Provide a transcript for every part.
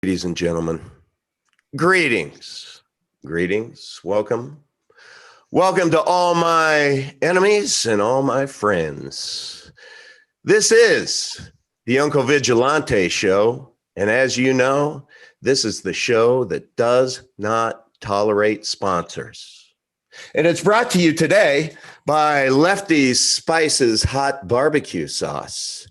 Ladies and gentlemen, greetings, greetings, welcome. Welcome to all my enemies and all my friends. This is the Uncle Vigilante show. And as you know, this is the show that does not tolerate sponsors. And it's brought to you today by Lefty's Spices Hot Barbecue Sauce.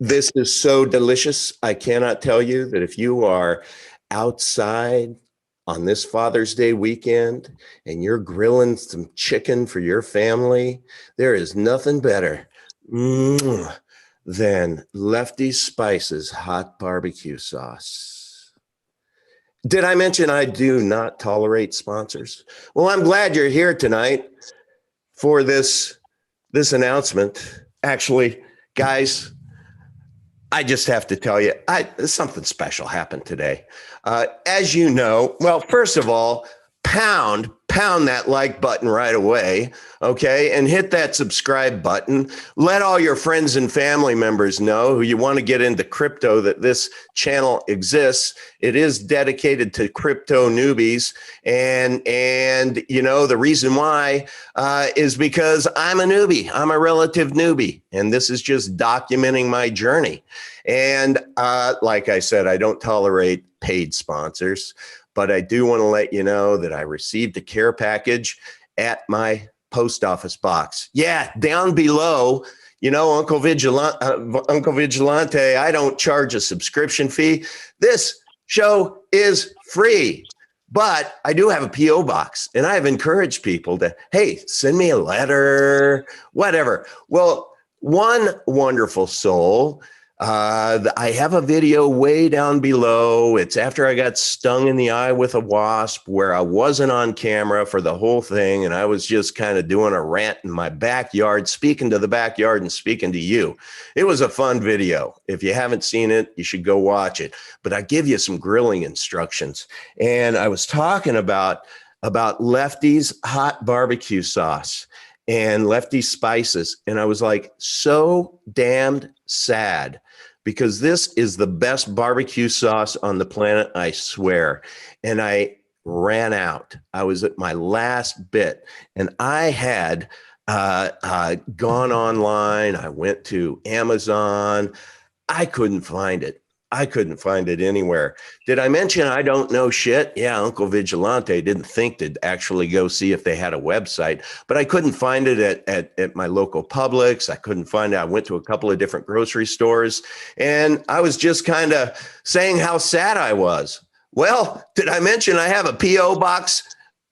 This is so delicious. I cannot tell you that if you are outside on this Father's Day weekend and you're grilling some chicken for your family, there is nothing better than Lefty's Spices Hot Barbecue Sauce. Did I mention I do not tolerate sponsors? Well, I'm glad you're here tonight for this announcement. Actually, guys, I just have to tell you, something special happened today. As you know, well, first of all, pound that like button right away, okay? And hit that subscribe button. Let all your friends and family members know who you want to get into crypto that this channel exists. It is dedicated to crypto newbies. And you know, the reason why is because I'm a newbie. I'm a relative newbie. And this is just documenting my journey. And like I said, I don't tolerate paid sponsors. But I do want to let you know that I received a care package at my post office box. Yeah, down below, you know, Uncle Vigilante, I don't charge a subscription fee. This show is free, but I do have a P.O. box, and I've encouraged people to, hey, send me a letter, whatever. Well, one wonderful soul, I have a video way down below. It's after I got stung in the eye with a wasp where I wasn't on camera for the whole thing. And I was just kind of doing a rant in my backyard, speaking to the backyard and speaking to you. It was a fun video. If you haven't seen it, you should go watch it. But I give you some grilling instructions. And I was talking about Lefty's hot barbecue sauce and Lefty Spices. And I was like, so damned sad, because this is the best barbecue sauce on the planet, I swear. And I ran out. I was at my last bit, and I had gone online. I went to Amazon. I couldn't find it. I couldn't find it anywhere. Did I mention I don't know shit? Yeah, Uncle Vigilante didn't think to actually go see if they had a website, but I couldn't find it at my local Publix. I couldn't find it. I went to a couple of different grocery stores, and I was just kind of saying how sad I was. Well, did I mention I have a P.O. box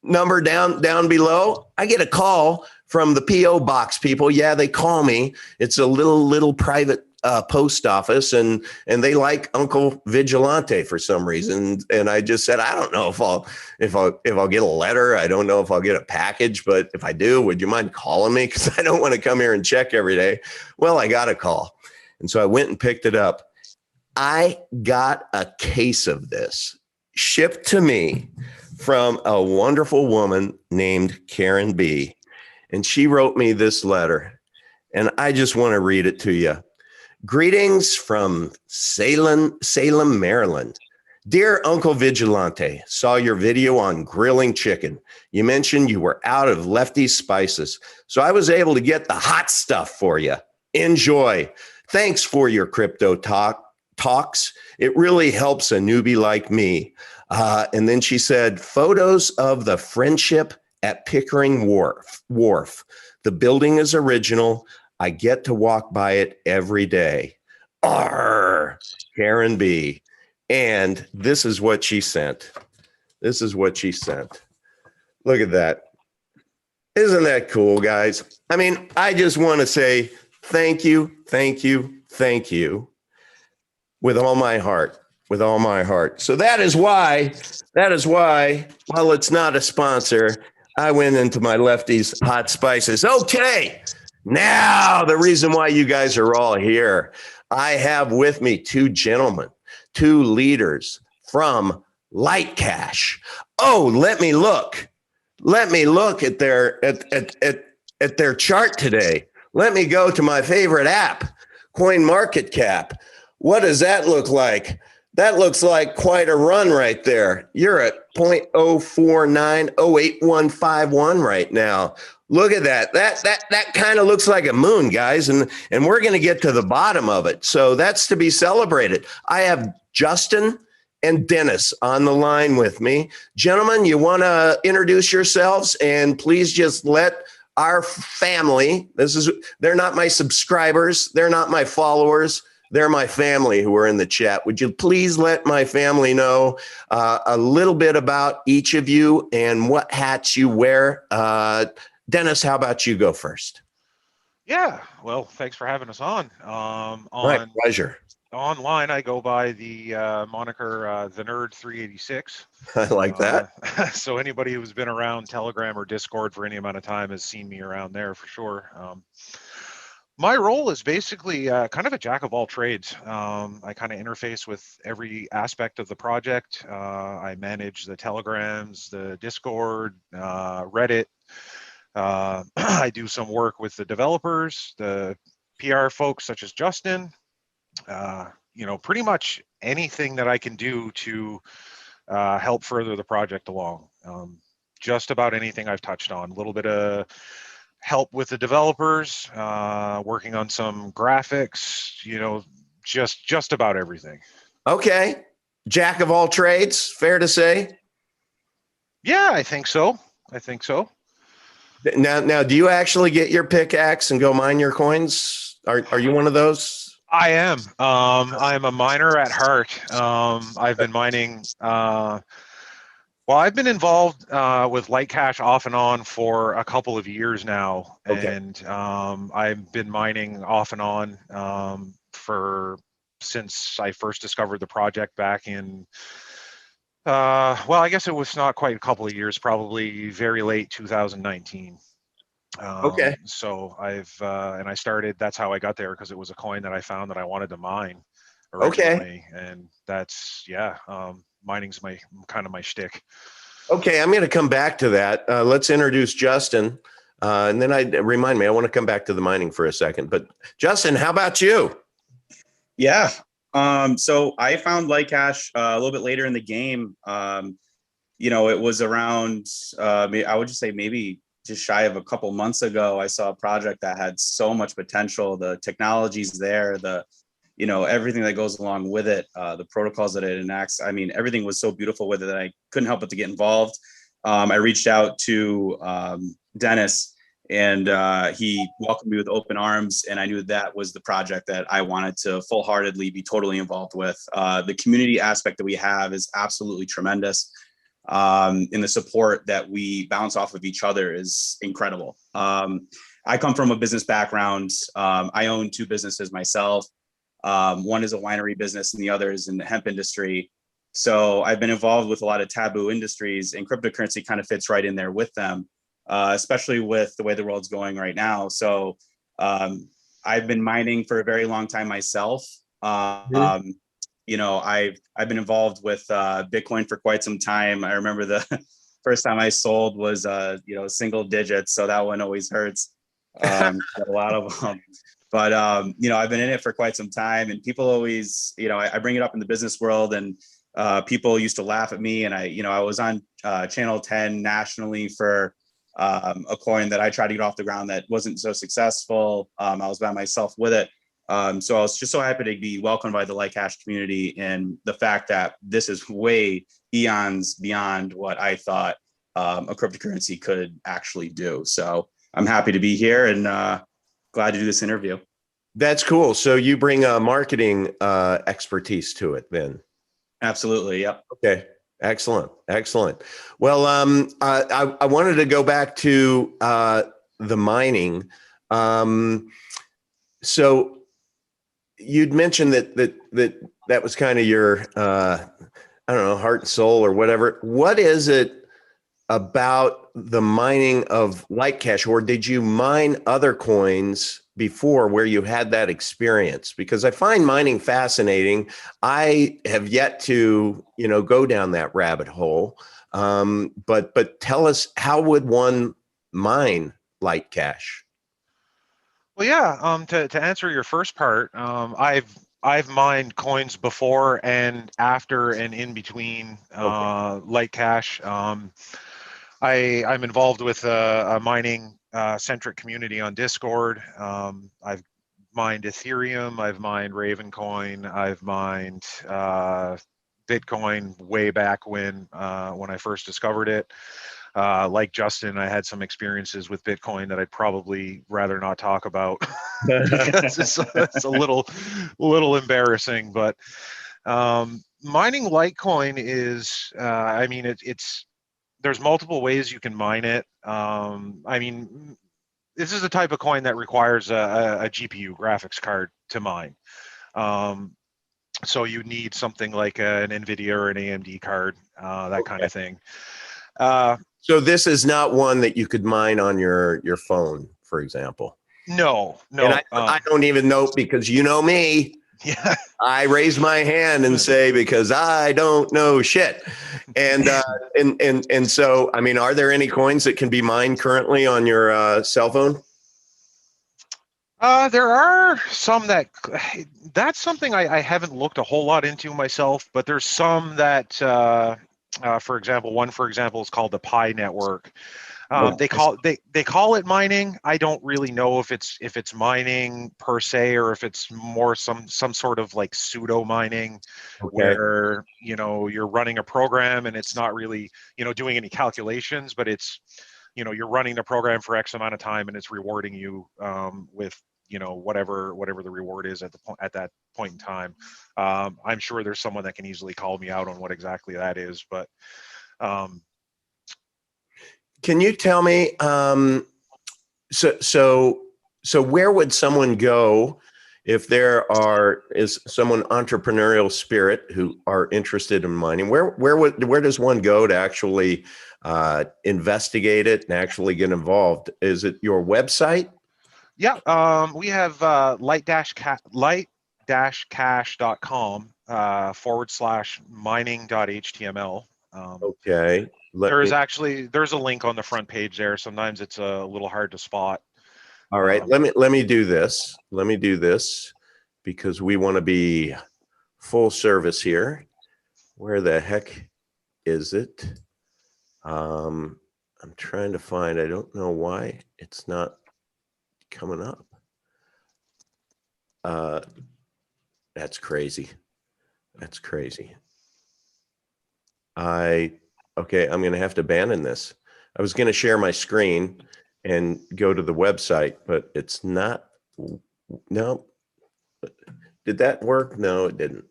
number down below? I get a call from the P.O. box people. Yeah, they call me. It's a little private post office, and they like Uncle Vigilante for some reason. And I just said, I don't know if I'll get a letter. I don't know if I'll get a package, but if I do, would you mind calling me? Because I don't want to come here and check every day. Well, I got a call. And so I went and picked it up. I got a case of this shipped to me from a wonderful woman named Karen B. And she wrote me this letter. And I just want to read it to you. Greetings from Salem, Maryland. Dear Uncle Vigilante, saw your video on grilling chicken. You mentioned you were out of Lefty's Spices, so I was able to get the hot stuff for you. Enjoy. Thanks for your crypto talks. It really helps a newbie like me. And then she said, photos of the Friendship at Pickering Wharf. The building is original. I get to walk by it every day. ARRR, Karen B. And this is what she sent. This is what she sent. Look at that. Isn't that cool, guys? I mean, I just want to say thank you, thank you, thank you with all my heart, with all my heart. So that is why, while it's not a sponsor, I went into my Lefty's Hot Spices. Okay. Now, the reason why you guys are all here, I have with me two gentlemen, two leaders from LightCash. Oh, let me look. Let me look at their chart today. Let me go to my favorite app, CoinMarketCap. What does that look like? That looks like quite a run right there. You're at 0.0490851 right now. Look at that. That kind of looks like a moon, guys, and we're going to get to the bottom of it. So that's to be celebrated. I have Justin and Dennis on the line with me. Gentlemen, you want to introduce yourselves, and please just let our family, they're not my subscribers, they're not my followers, they're my family who are in the chat. Would you please let my family know a little bit about each of you and what hats you wear? Dennis, how about you go first? Yeah, well, thanks for having us on. My pleasure. Online, I go by the moniker The Nerd 386. I like that. So anybody who's been around Telegram or Discord for any amount of time has seen me around there for sure. My role is basically kind of a jack of all trades. I kind of interface with every aspect of the project. I manage the Telegrams, the Discord, Reddit. I do some work with the developers, the PR folks such as Justin. Pretty much anything that I can do to help further the project along. Just about anything I've touched on. A little bit of help with the developers, working on some graphics, just about everything. Okay. Jack of all trades, fair to say? Yeah, I think so. Now, do you actually get your pickaxe and go mine your coins? Are you one of those? I am. I'm a miner at heart. I've been mining. Well, I've been involved with LightCash off and on for a couple of years now, and I've been mining off and on since I first discovered the project back in. Well, I guess it was not quite a couple of years, probably very late 2019. So and I started, that's how I got there, because it was a coin that I found that I wanted to mine originally. And that's, mining's kind of my shtick. Okay, I'm going to come back to that. Let's introduce Justin. And then remind me, I want to come back to the mining for a second. But Justin, how about you? Yeah. So I found LightCash a little bit later in the game. It was around, I would just say maybe just shy of a couple months ago. I saw a project that had so much potential. The technology's there, everything that goes along with it, the protocols that it enacts. I mean, everything was so beautiful with it that I couldn't help but to get involved. I reached out to Dennis, and he welcomed me with open arms, and I knew that was the project that I wanted to full-heartedly be totally involved with. The community aspect that we have is absolutely tremendous. And the support that we bounce off of each other is incredible. I come from a business background. I own two businesses myself. One is a winery business and the other is in the hemp industry. So I've been involved with a lot of taboo industries, and cryptocurrency kind of fits right in there with them, especially with the way the world's going right now. So I've been mining for a very long time myself. I've been involved with Bitcoin for quite some time. I remember the first time I sold was single digits, so that one always hurts. A lot of them. But I've been in it for quite some time, and people always, I bring it up in the business world, and people used to laugh at me. And I was on Channel 10 nationally for a coin that I tried to get off the ground that wasn't so successful. I was by myself with it. So I was just so happy to be welcomed by the LightCash community, and the fact that this is way eons beyond what I thought a cryptocurrency could actually do. So I'm happy to be here, and glad to do this interview. That's cool. So you bring marketing expertise to it then? Absolutely. Yep. Okay. Excellent. Well, I wanted to go back to the mining. So you'd mentioned that was kind of your, I don't know, heart and soul or whatever. What is it about the mining of LightCash, or did you mine other coins before where you had that experience? Because I find mining fascinating. I have yet to, go down that rabbit hole. But tell us, how would one mine LightCash? Well, yeah. To answer your first part, I've I've mined coins before and after and in between LiteCash. I'm involved with a mining centric community on Discord. I've mined Ethereum, I've mined Ravencoin, I've mined Bitcoin way back when I first discovered it. Like Justin, I had some experiences with Bitcoin that I'd probably rather not talk about because it's a little embarrassing. But mining Litecoin is, I mean, it's there's multiple ways you can mine it. I mean, this is a type of coin that requires a GPU graphics card to mine. So you need something like an NVIDIA or an AMD card, that kind of thing. So this is not one that you could mine on your phone, for example. No. And I don't even know, because you know me. Yeah. I raise my hand and say, because I don't know shit. And so, I mean, are there any coins that can be mined currently on your cell phone? There are some that's something I haven't looked a whole lot into myself, but there's some that, for example, is called the Pi Network. They call it mining. I don't really know if it's mining per se, or if it's more some sort of like pseudo mining, where you're running a program and it's not really doing any calculations, but it's you're running the program for X amount of time and it's rewarding you with whatever the reward is at that point in time. I'm sure there's someone that can easily call me out on what exactly that is, but can you tell me, so where would someone go if there is someone entrepreneurial spirit who are interested in mining? Where does one go to actually investigate it and actually get involved? Is it your website? Yeah, we have light-cash.com /mining.html. Okay. There's a link on the front page there. Sometimes it's a little hard to spot. All right, let me do this. Let me do this, because we want to be full service here. Where the heck is it? I'm trying to find. I don't know why it's not coming up. That's crazy. That's crazy. Okay, I'm going to have to abandon this. I was going to share my screen and go to the website, but it's not. No. Did that work? No, it didn't.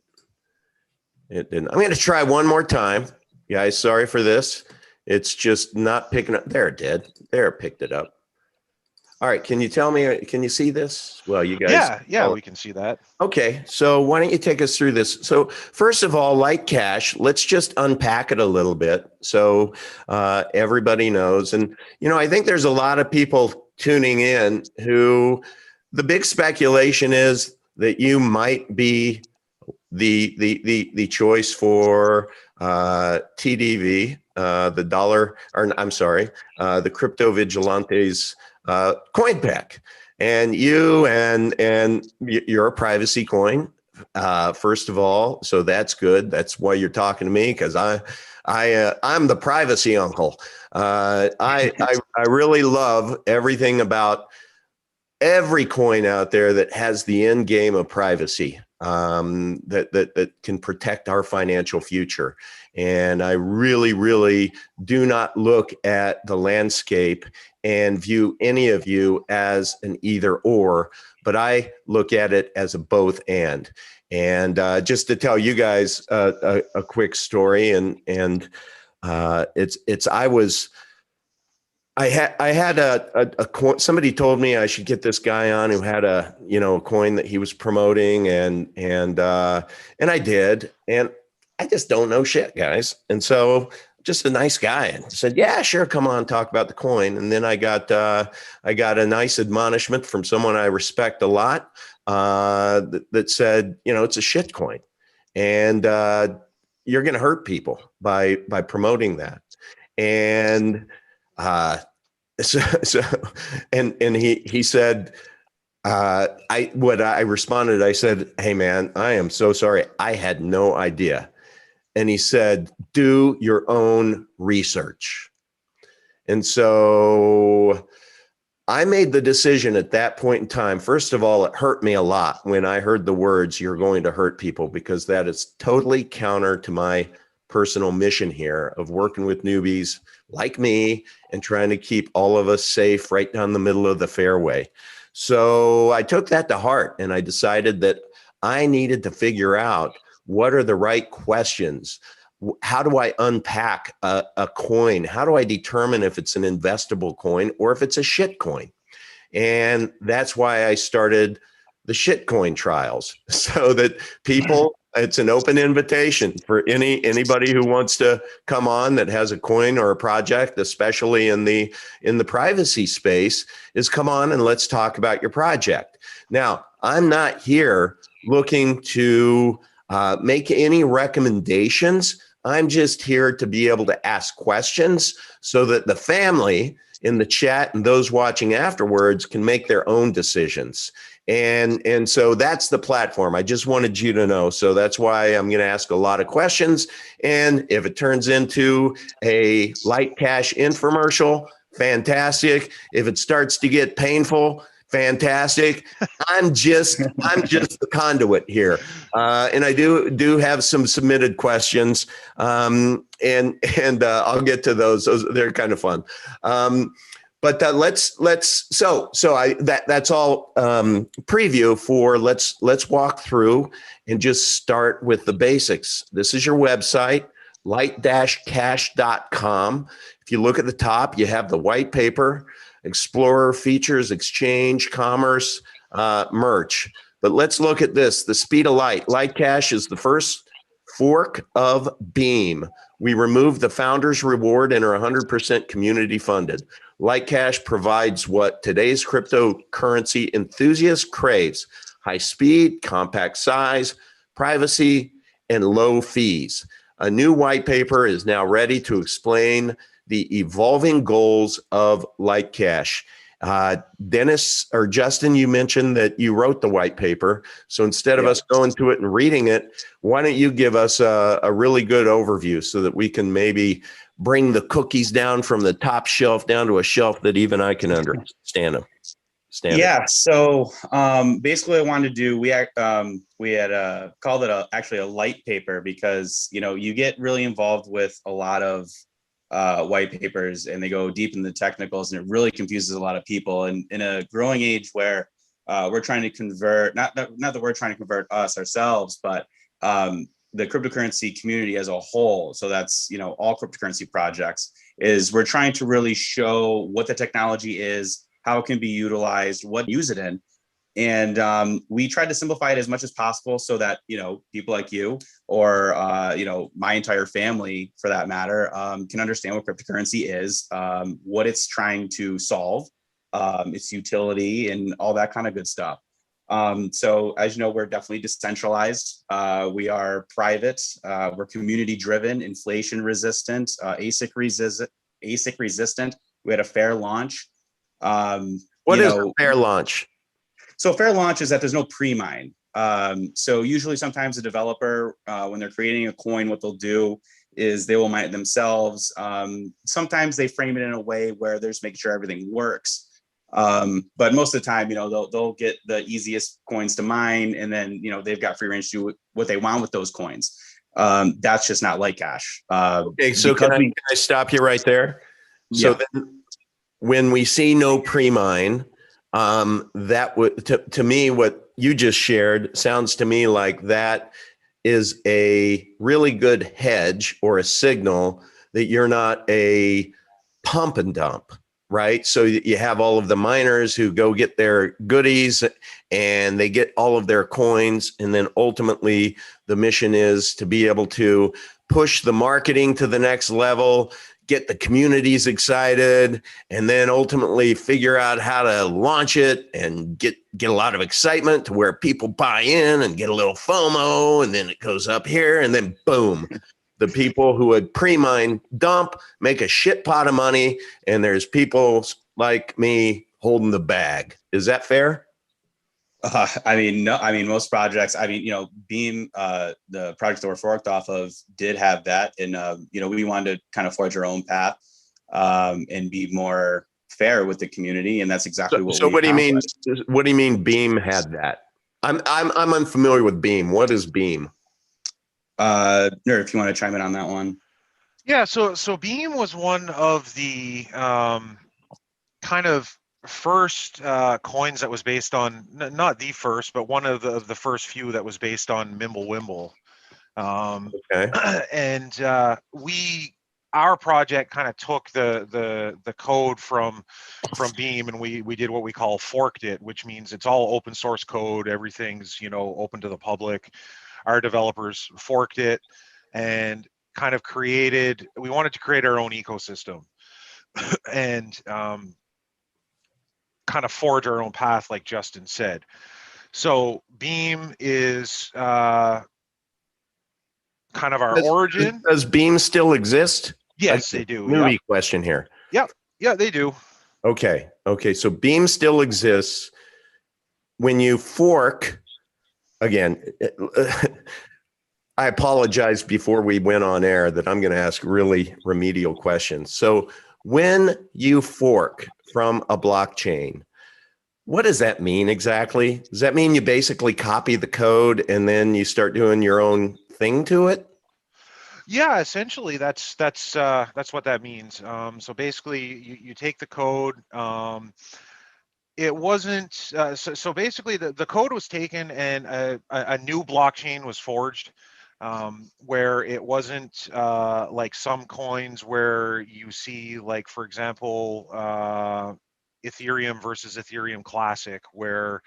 It didn't. I'm going to try one more time. Guys, sorry for this. It's just not picking up. There it did. There, it picked it up. All right. Can you tell me, can you see this? Well, you guys. Yeah, we can see that. Okay. So why don't you take us through this? So first of all, LightCash, let's just unpack it a little bit so everybody knows. And, I think there's a lot of people tuning in who the big speculation is that you might be the choice for TDV, the Crypto Vigilante's coin pack. And you're a privacy coin, first of all, so that's good. That's why you're talking to me, because I'm the privacy uncle. I really love everything about every coin out there that has the end game of privacy, that can protect our financial future. And I really, really do not look at the landscape and view any of you as an either or, but I look at it as a both and. And just to tell you guys a quick story, I had somebody told me I should get this guy on who had a coin that he was promoting, and I did, and I just don't know shit, guys. And so just a nice guy, and said, yeah, sure, come on, talk about the coin. And then I got a nice admonishment from someone I respect a lot, that said, it's a shit coin, and you're going to hurt people by promoting that. And he said, I responded, I said, "Hey man, I am so sorry. I had no idea." And he said, "Do your own research." And so I made the decision at that point in time. First of all, it hurt me a lot when I heard the words, "You're going to hurt people," because that is totally counter to my personal mission here of working with newbies like me and trying to keep all of us safe right down the middle of the fairway. So I took that to heart and I decided that I needed to figure out what are the right questions. How do I unpack a coin? How do I determine if it's an investable coin or if it's a shit coin? And that's why I started the Shitcoin trials, so that people, it's an open invitation for anybody who wants to come on that has a coin or a project, especially in the privacy space, is come on and let's talk about your project. Now, I'm not here looking to make any recommendations. I'm just here to be able to ask questions so that the family in the chat and those watching afterwards can make their own decisions. And so that's the platform. I just wanted you to know. So that's why I'm going to ask a lot of questions. And if it turns into a LightCash infomercial, fantastic. If it starts to get painful, fantastic. I'm just the conduit here, and I do have some submitted questions, and I'll get to those. They're kind of fun. But that's all preview for let's walk through and just start with the basics. This is your website, light-cash.com. If you look at the top, you have the white paper, Explorer, features, exchange, commerce, merch. But let's look at this, the speed of light. LightCash is the first fork of Beam. We removed the founder's reward and are 100% community funded. LightCash provides what today's cryptocurrency enthusiast craves: high speed, compact size, privacy, and low fees. A new white paper is now ready to explain the evolving goals of LightCash. Dennis or Justin, you mentioned that you wrote the white paper. So instead of us going to it and reading it, why don't you give us a really good overview so that we can maybe bring the cookies down from the top shelf down to a shelf that even I can understand them. So basically, I wanted to do we had called it actually a light paper because you get really involved with a lot of white papers and they go deep in the technicals and it really confuses a lot of people. And in a growing age where we're trying to convert, not that we're trying to convert us ourselves, but the cryptocurrency community as a whole. So that's, all cryptocurrency projects, is we're trying to really show what the technology is, how it can be utilized, what to use it in. And we tried to simplify it as much as possible so that, people like you or, my entire family, for that matter, can understand what cryptocurrency is, what it's trying to solve, its utility, and all that kind of good stuff. So as you know, we're definitely decentralized. We are private. We're community driven, inflation resistant, ASIC resistant. We had a fair launch. What is a fair launch? So fair launch is that there's no pre-mine. So usually sometimes a developer, when they're creating a coin, what they'll do is they will mine it themselves. Sometimes they frame it in a way where they're just making sure everything works. But most of the time, they'll get the easiest coins to mine, and then, they've got free range to do what they want with those coins. That's just not LightCash. Okay, so can I stop you right there? So then when we see no pre-mine, that would, to me, what you just shared sounds to me like that is a really good hedge or a signal that you're not a pump and dump, right? So you have all of the miners who go get their goodies and they get all of their coins. And then ultimately the mission is to be able to push the marketing to the next level, get the communities excited, and then ultimately figure out how to launch it and get a lot of excitement to where people buy in and get a little FOMO, and then it goes up here, and then boom, the people who had pre-mine dump, make a shit pot of money, and there's people like me holding the bag. Is that fair? I mean, no, I mean, most projects, I mean, you know, Beam, the project that we're forked off of did have that. And, you know, we wanted to kind of forge our own path and be more fair with the community. And that's exactly what So we what do you mean? accomplished. What do you mean Beam had that? I'm unfamiliar with Beam. What is Beam? Nerd, if you want to chime in on that one. Yeah, so Beam was one of the kind of first coins that was based on, not the first, but one of the first few that was based on Mimblewimble. Okay. And our project kind of took the code from Beam, and we did what we call forked it, which means it's all open source code. Everything's, you know, open to the public. Our developers forked it and kind of we wanted to create our own ecosystem and kind of forge our own path, like Justin said. So Beam is kind of our origin. Does Beam still exist? Yes, they do. Movie question here. Yep. Yeah, they do. Okay. Okay. So Beam still exists. When you fork, again, I apologize before we went on air that I'm going to ask really remedial questions. So when you fork from a blockchain, what does that mean exactly? Does that mean you basically copy the code and then you start doing your own thing to it? Yeah, essentially that's what that means. So basically you take the code. It wasn't so basically the code was taken and a new blockchain was forged, where it wasn't like some coins where you see, like, for example, Ethereum versus Ethereum Classic, where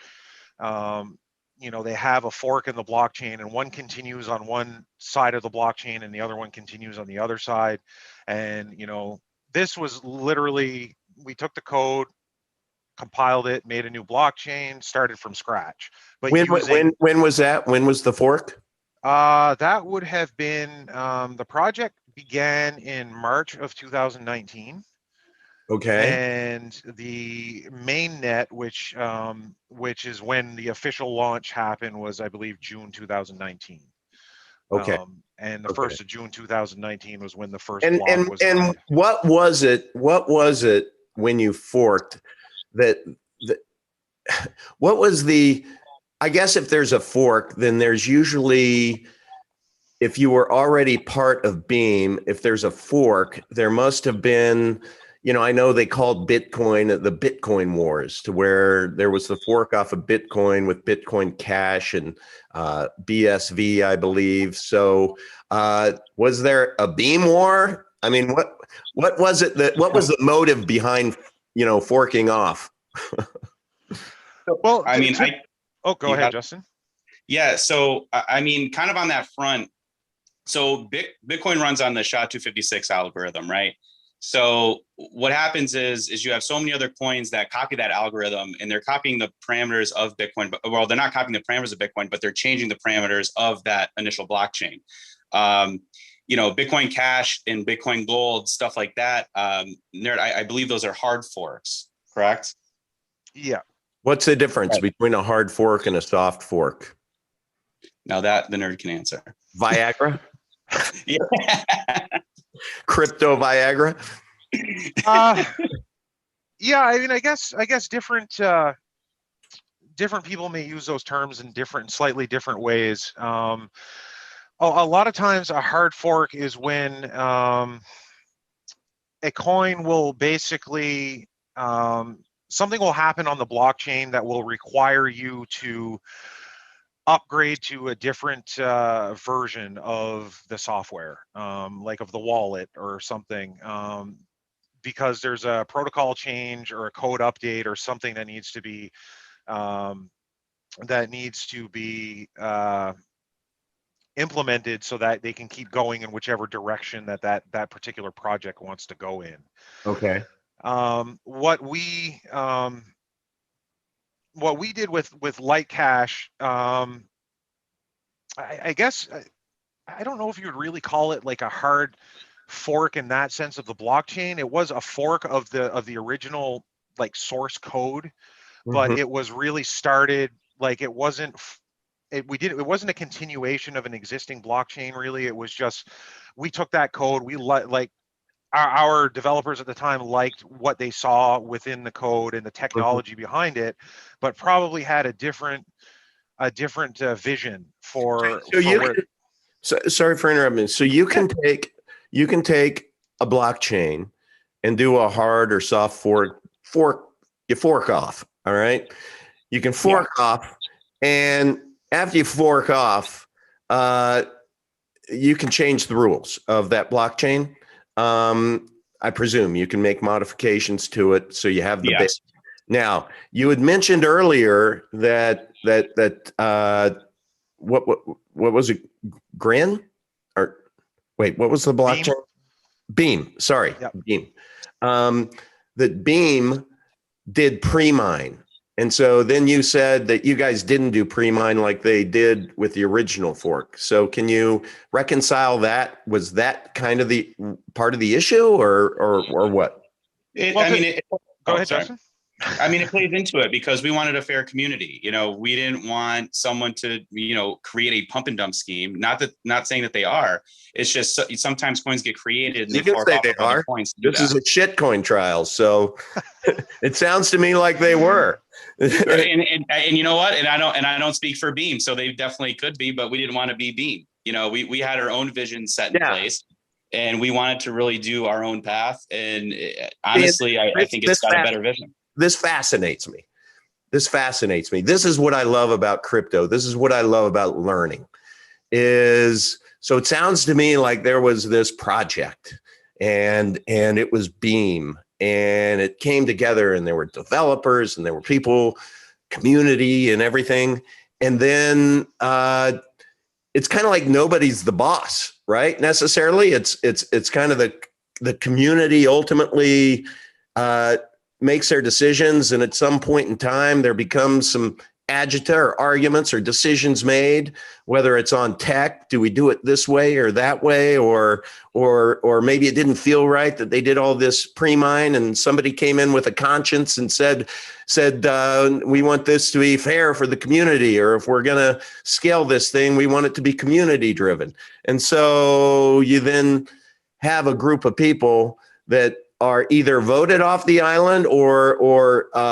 you know, they have a fork in the blockchain and one continues on one side of the blockchain and the other one continues on the other side. And, you know, this was literally, we took the code, compiled it, made a new blockchain, started from scratch. But When was that? When was the fork? That would have been, the project began in March of 2019. Okay. And the main net, which is when the official launch happened, was, I believe, June 2019. Okay. And the Okay. 1st of June 2019 was when the first And block and was and mined. what was it? What was it when you forked that what was the, I guess if there's a fork, then there's usually, if you were already part of Beam, if there's a fork, there must have been, you know, I know they called Bitcoin the Bitcoin Wars, to where there was the fork off of Bitcoin with Bitcoin Cash and BSV, I believe. So was there a Beam war? I mean, what was it that, what was the motive behind, you know, forking off? Well, I mean, go ahead, Justin. Yeah. So, I mean, kind of on that front, so Bitcoin runs on the SHA-256 algorithm, right? So what happens is you have so many other coins that copy that algorithm, and they're copying the parameters of Bitcoin. But, well, they're not copying the parameters of Bitcoin, but they're changing the parameters of that initial blockchain. You know, Bitcoin Cash and Bitcoin Gold, stuff like that. Nerd, I believe those are hard forks, correct? Yeah. What's the difference between a hard fork and a soft fork? Now that the nerd can answer. Viagra? Yeah. Crypto Viagra? Yeah, I mean, I guess different people may use those terms in slightly different ways. A lot of times a hard fork is when a coin will basically, something will happen on the blockchain that will require you to upgrade to a different version of the software, like of the wallet or something, because there's a protocol change or a code update or something that needs to be implemented so that they can keep going in whichever direction that particular project wants to go in. Okay. What we did with LightCash, I guess, I don't know if you would really call it like a hard fork in that sense of the blockchain. It was a fork of the original, like, source code, but it was really started like it wasn't it wasn't a continuation of an existing blockchain really. It was just, we took that code, we like our developers at the time liked what they saw within the code and the technology behind it, but probably had a different vision for where. Sorry for interrupting. So you can take a blockchain and do a hard or soft fork. You fork off. All right. You can fork off, and after you fork off, you can change the rules of that blockchain. I presume you can make modifications to it, so you have the base. Now, you had mentioned earlier that what was it? Grin? Or wait, what was the blockchain? Beam. Sorry, Beam. That Beam did pre-mine. And so then you said that you guys didn't do pre-mine like they did with the original fork. So can you reconcile that? Was that kind of the part of the issue, or what? Go ahead, Justin. I mean, it plays into it because we wanted a fair community. You know, we didn't want someone to, create a pump and dump scheme. Not saying that they are. It's just sometimes coins get created and you can say they are. This is a shitcoin trial, so it sounds to me like they were. and you know what? And I don't speak for Beam, so they definitely could be, but we didn't want to be Beam. We had our own vision set in place. And we wanted to really do our own path. And honestly, I think it's got a better vision. This fascinates me. This is what I love about crypto. This is what I love about learning. So it sounds to me like there was this project, and it was Beam, and it came together, and there were developers, and there were people, community, and everything. And then it's kind of like nobody's the boss, right? Necessarily, it's kind of the community ultimately makes their decisions, and at some point in time, there becomes some agita or arguments or decisions made, whether it's on tech, do we do it this way or that way, or maybe it didn't feel right that they did all this pre-mine, and somebody came in with a conscience and said we want this to be fair for the community, or if we're going to scale this thing, we want it to be community driven. And so you then have a group of people that are either voted off the island or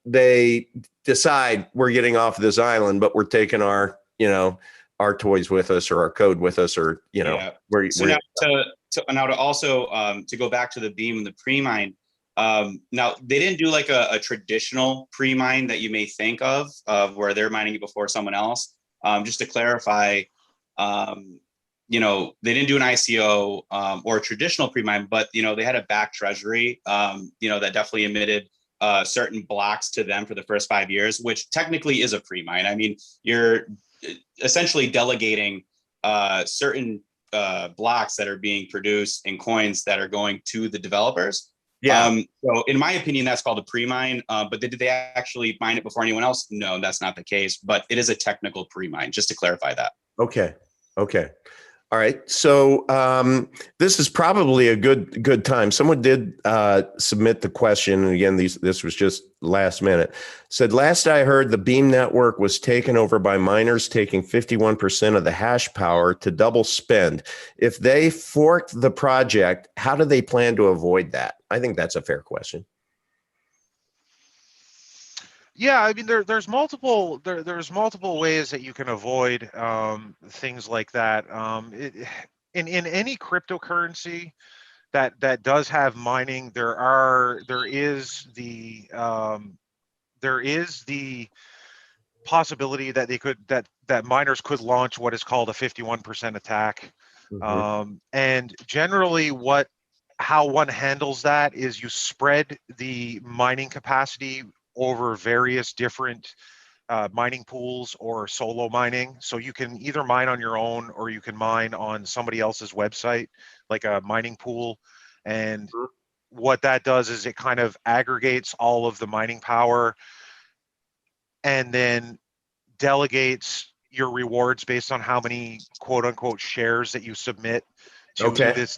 they decide we're getting off this island, but we're taking our toys with us or our code with us, or now to also to go back to the Beam and the pre-mine. Now they didn't do like a traditional pre-mine that you may think of where they're mining it before someone else. Just to clarify, they didn't do an ICO or a traditional pre-mine, but they had a back treasury that definitely emitted certain blocks to them for the first 5 years, which technically is a pre-mine. I mean, you're essentially delegating certain blocks that are being produced in coins that are going to the developers. So in my opinion, that's called a pre-mine. But did they actually mine it before anyone else? No, that's not the case. But it is a technical pre-mine, just to clarify that. Okay. All right. So this is probably a good time. Someone did submit the question. And again, this was just last minute. Said, last I heard, the Beam network was taken over by miners taking 51% of the hash power to double spend. If they forked the project, how do they plan to avoid that? I think that's a fair question. Yeah, I mean, there's multiple ways that you can avoid things like that. In any cryptocurrency that does have mining, there is the possibility that that miners could launch what is called a 51% attack. Mm-hmm. And generally, how one handles that is you spread the mining capacity over various different mining pools or solo mining. So you can either mine on your own or you can mine on somebody else's website, like a mining pool. And what that does is it kind of aggregates all of the mining power and then delegates your rewards based on how many quote unquote shares that you submit to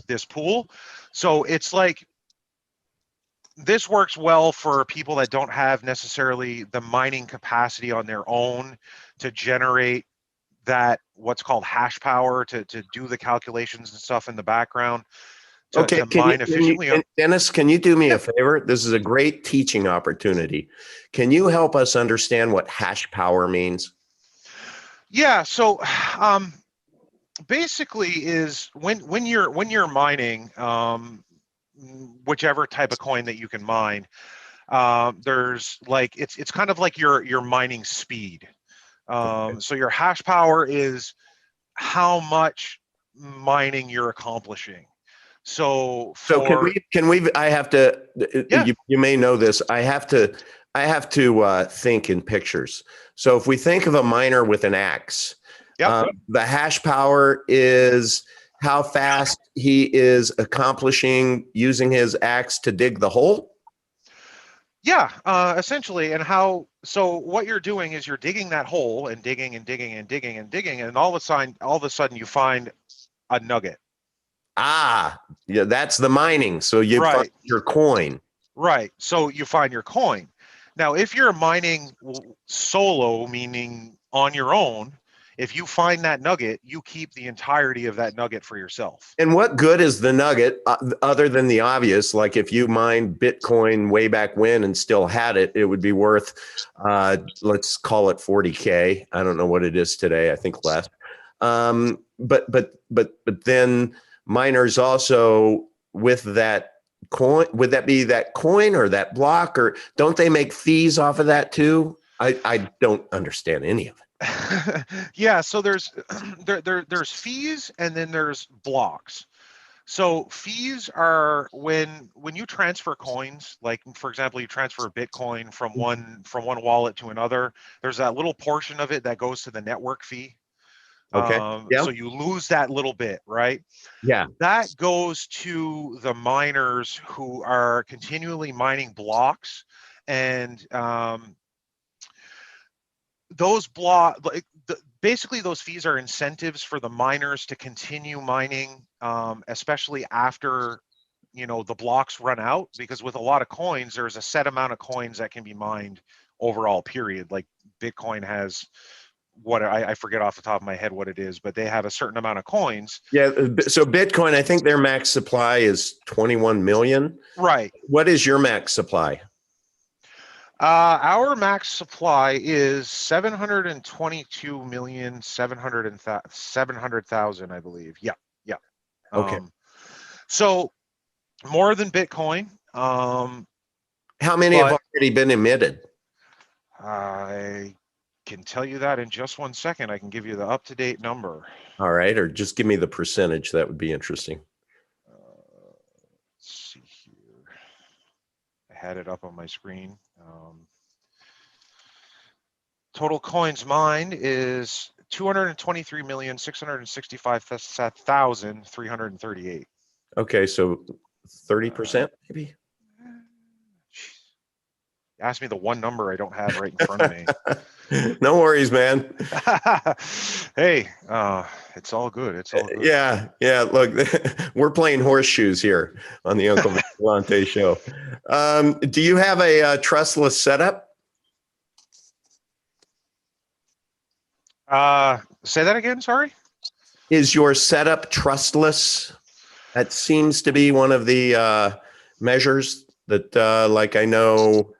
this pool. So it's like, this works well for people that don't have necessarily the mining capacity on their own to generate that what's called hash power to do the calculations and stuff in the background Okay, to mine efficiently. Dennis, can you do me a favor? This is a great teaching opportunity. Can you help us understand what hash power means? Yeah, so basically is when you're mining whichever type of coin that you can mine, there's like it's kind of like your mining speed. So your hash power is how much mining you're accomplishing. So can we I have to, Yeah. you may know this. I have to think in pictures. So if we think of a miner with an axe, Yep. the hash power is how fast he is accomplishing using his axe to dig the hole. Yeah, essentially. And so what you're doing is you're digging that hole and digging and digging and digging and digging, and all of a sudden you find a nugget. Ah, yeah, that's the mining. So you Right. find your coin. Right. So you find your coin. Now, if you're mining solo, meaning on your own, if you find that nugget, you keep the entirety of that nugget for yourself. And what good is the nugget other than the obvious? Like if you mined Bitcoin way back when and still had it, it would be worth, let's call it 40K. I don't know what it is today. I think less. But then miners also with that coin, would that be that coin or that block, or don't they make fees off of that too? I don't understand any of it. Yeah, so there's there's fees and then there's blocks. So fees are when you transfer coins, like for example, you transfer a Bitcoin from one wallet to another. There's that little portion of it that goes to the network fee. Okay. Yeah. So you lose that little bit, right? Yeah. That goes to the miners who are continually mining blocks, and those basically those fees are incentives for the miners to continue mining, especially after the blocks run out, because with a lot of coins there's a set amount of coins that can be mined overall, period. Like Bitcoin has what I forget off the top of my head what it is, but they have a certain amount of coins. Yeah. So Bitcoin, I think their max supply is 21 million. Right. What is your max supply? Our max supply is 722,700,000, I believe. Yeah. Okay. So more than Bitcoin. How many have already been emitted? I can tell you that in just 1 second. I can give you the up-to-date number. All right, or just give me the percentage. That would be interesting. Let's see here. I had it up on my screen. Total coins mined is 223,665,338. Okay, so 30% maybe? Ask me the one number I don't have right in front of me. No worries, man. Hey, it's all good. It's all good. Yeah. Look, we're playing horseshoes here on the Uncle Vigilante show. Do you have a trustless setup? Say that again. Sorry. Is your setup trustless? That seems to be one of the measures that, like I know,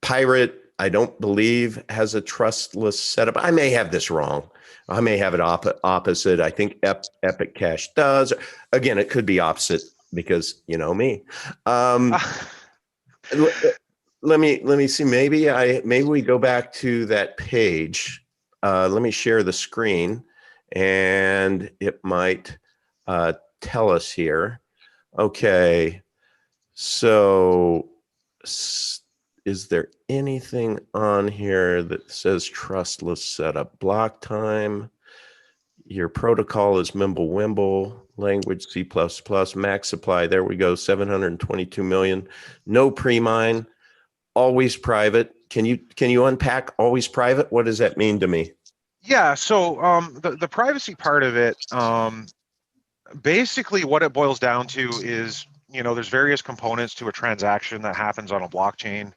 Pirate, I don't believe, has a trustless setup. I may have this wrong. I may have it opposite. I think Epic Cash does. Again, it could be opposite because you know me. Let me see. Maybe we go back to that page. Let me share the screen, and it might tell us here. Okay, so is there anything on here that says trustless setup? Block time. Your protocol is Mimblewimble, language C++, max supply. There we go, 722 million. No pre-mine, always private. Can you unpack always private? What does that mean to me? Yeah, so the privacy part of it, basically what it boils down to is there's various components to a transaction that happens on a blockchain.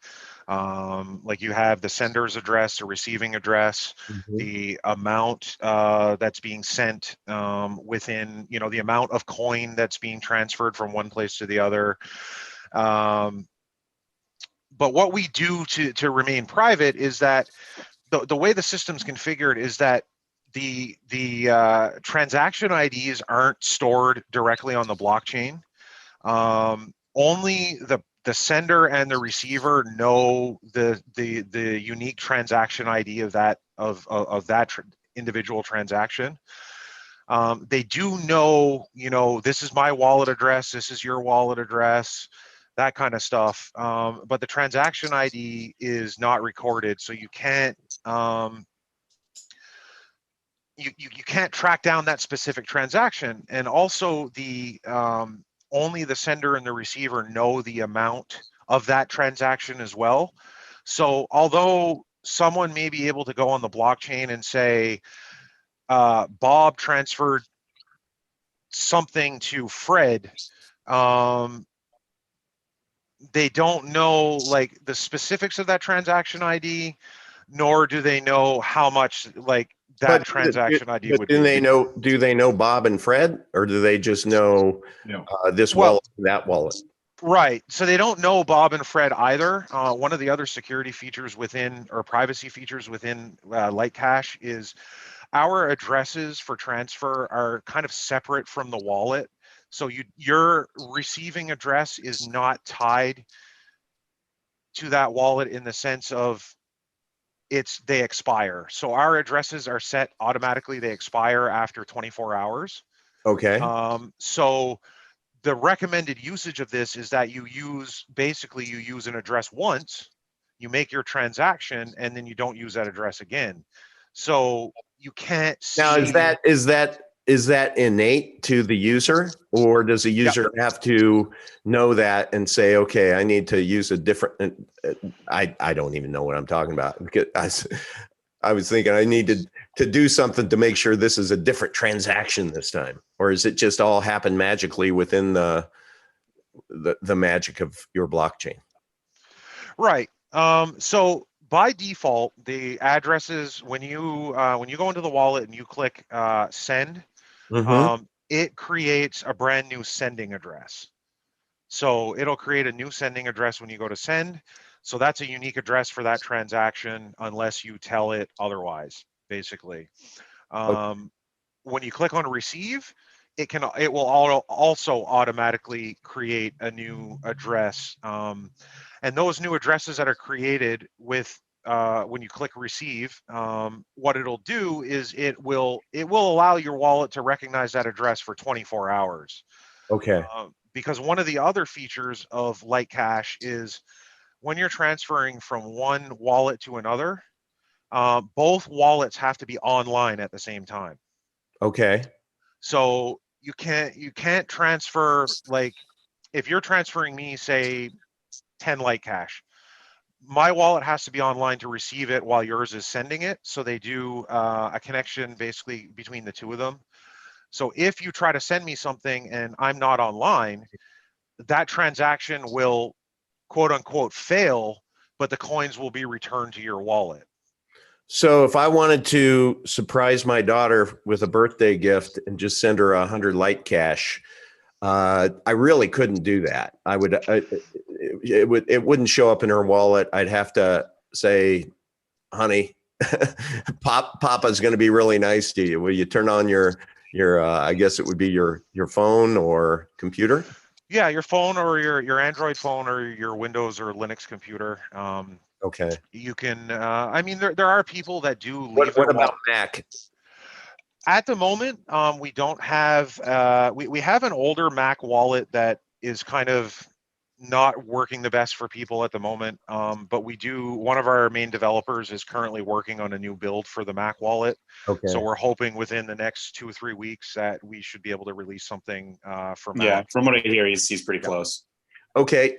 Like you have the sender's address, the receiving address, the amount that's being sent within, the amount of coin that's being transferred from one place to the other. But what we do to remain private is that the way the system's configured is that the transaction IDs aren't stored directly on the blockchain. Only the sender and the receiver know the unique transaction ID of that individual transaction. They do know, this is my wallet address, this is your wallet address, that kind of stuff. But the transaction ID is not recorded, so you can't you can't track down that specific transaction. And also the only the sender and the receiver know the amount of that transaction as well. So although someone may be able to go on the blockchain and say, Bob transferred something to Fred, they don't know like the specifics of that transaction ID, nor do they know how much like that transaction ID would be. Do they know Bob and Fred, or do they just know this wallet, that wallet? Right. So they don't know Bob and Fred either. One of the other security features within, or privacy features within LightCash is our addresses for transfer are kind of separate from the wallet. So your receiving address is not tied to that wallet in the sense of they expire. So our addresses are set automatically. They expire after 24 hours. Okay. So the recommended usage of this is that you use an address once, you make your transaction, and then you don't use that address again. So you can't see. Now, is that innate to the user, or does the user have to know that and say, okay, I need to use a different, I don't even know what I'm talking about. I was thinking I needed to do something to make sure this is a different transaction this time, or is it just all happen magically within the magic of your blockchain? Right. So by default, the addresses, when you go into the wallet and you click send, it creates a brand new sending address. So it'll create a new sending address when you go to send. So that's a unique address for that transaction unless you tell it otherwise, basically. When you click on receive, it will also automatically create a new address. And those new addresses that are created with when you click receive, what it'll do is it will allow your wallet to recognize that address for 24 hours. Okay. Because one of the other features of LightCash is when you're transferring from one wallet to another, both wallets have to be online at the same time. Okay. So you can't transfer, like if you're transferring me, say 10 LightCash, my wallet has to be online to receive it while yours is sending it. So they do a connection basically between the two of them. So if you try to send me something and I'm not online, that transaction will quote unquote fail, but the coins will be returned to your wallet. So if I wanted to surprise my daughter with a birthday gift and just send her 100 LiteCash, I really couldn't do that. It wouldn't show up in her wallet. I'd have to say, honey, Papa's going to be really nice to you. Will you turn on your I guess it would be your phone or computer? Yeah, your phone or your Android phone or your Windows or Linux computer. Okay. You can, I mean, there are people that do leave What about Mac? At the moment, we don't have, we have an older Mac wallet that is kind of not working the best for people at the moment. But one of our main developers is currently working on a new build for the Mac wallet. Okay. So we're hoping within the next 2 or 3 weeks that we should be able to release something for Mac. Yeah, from what I hear, he's pretty close. Okay.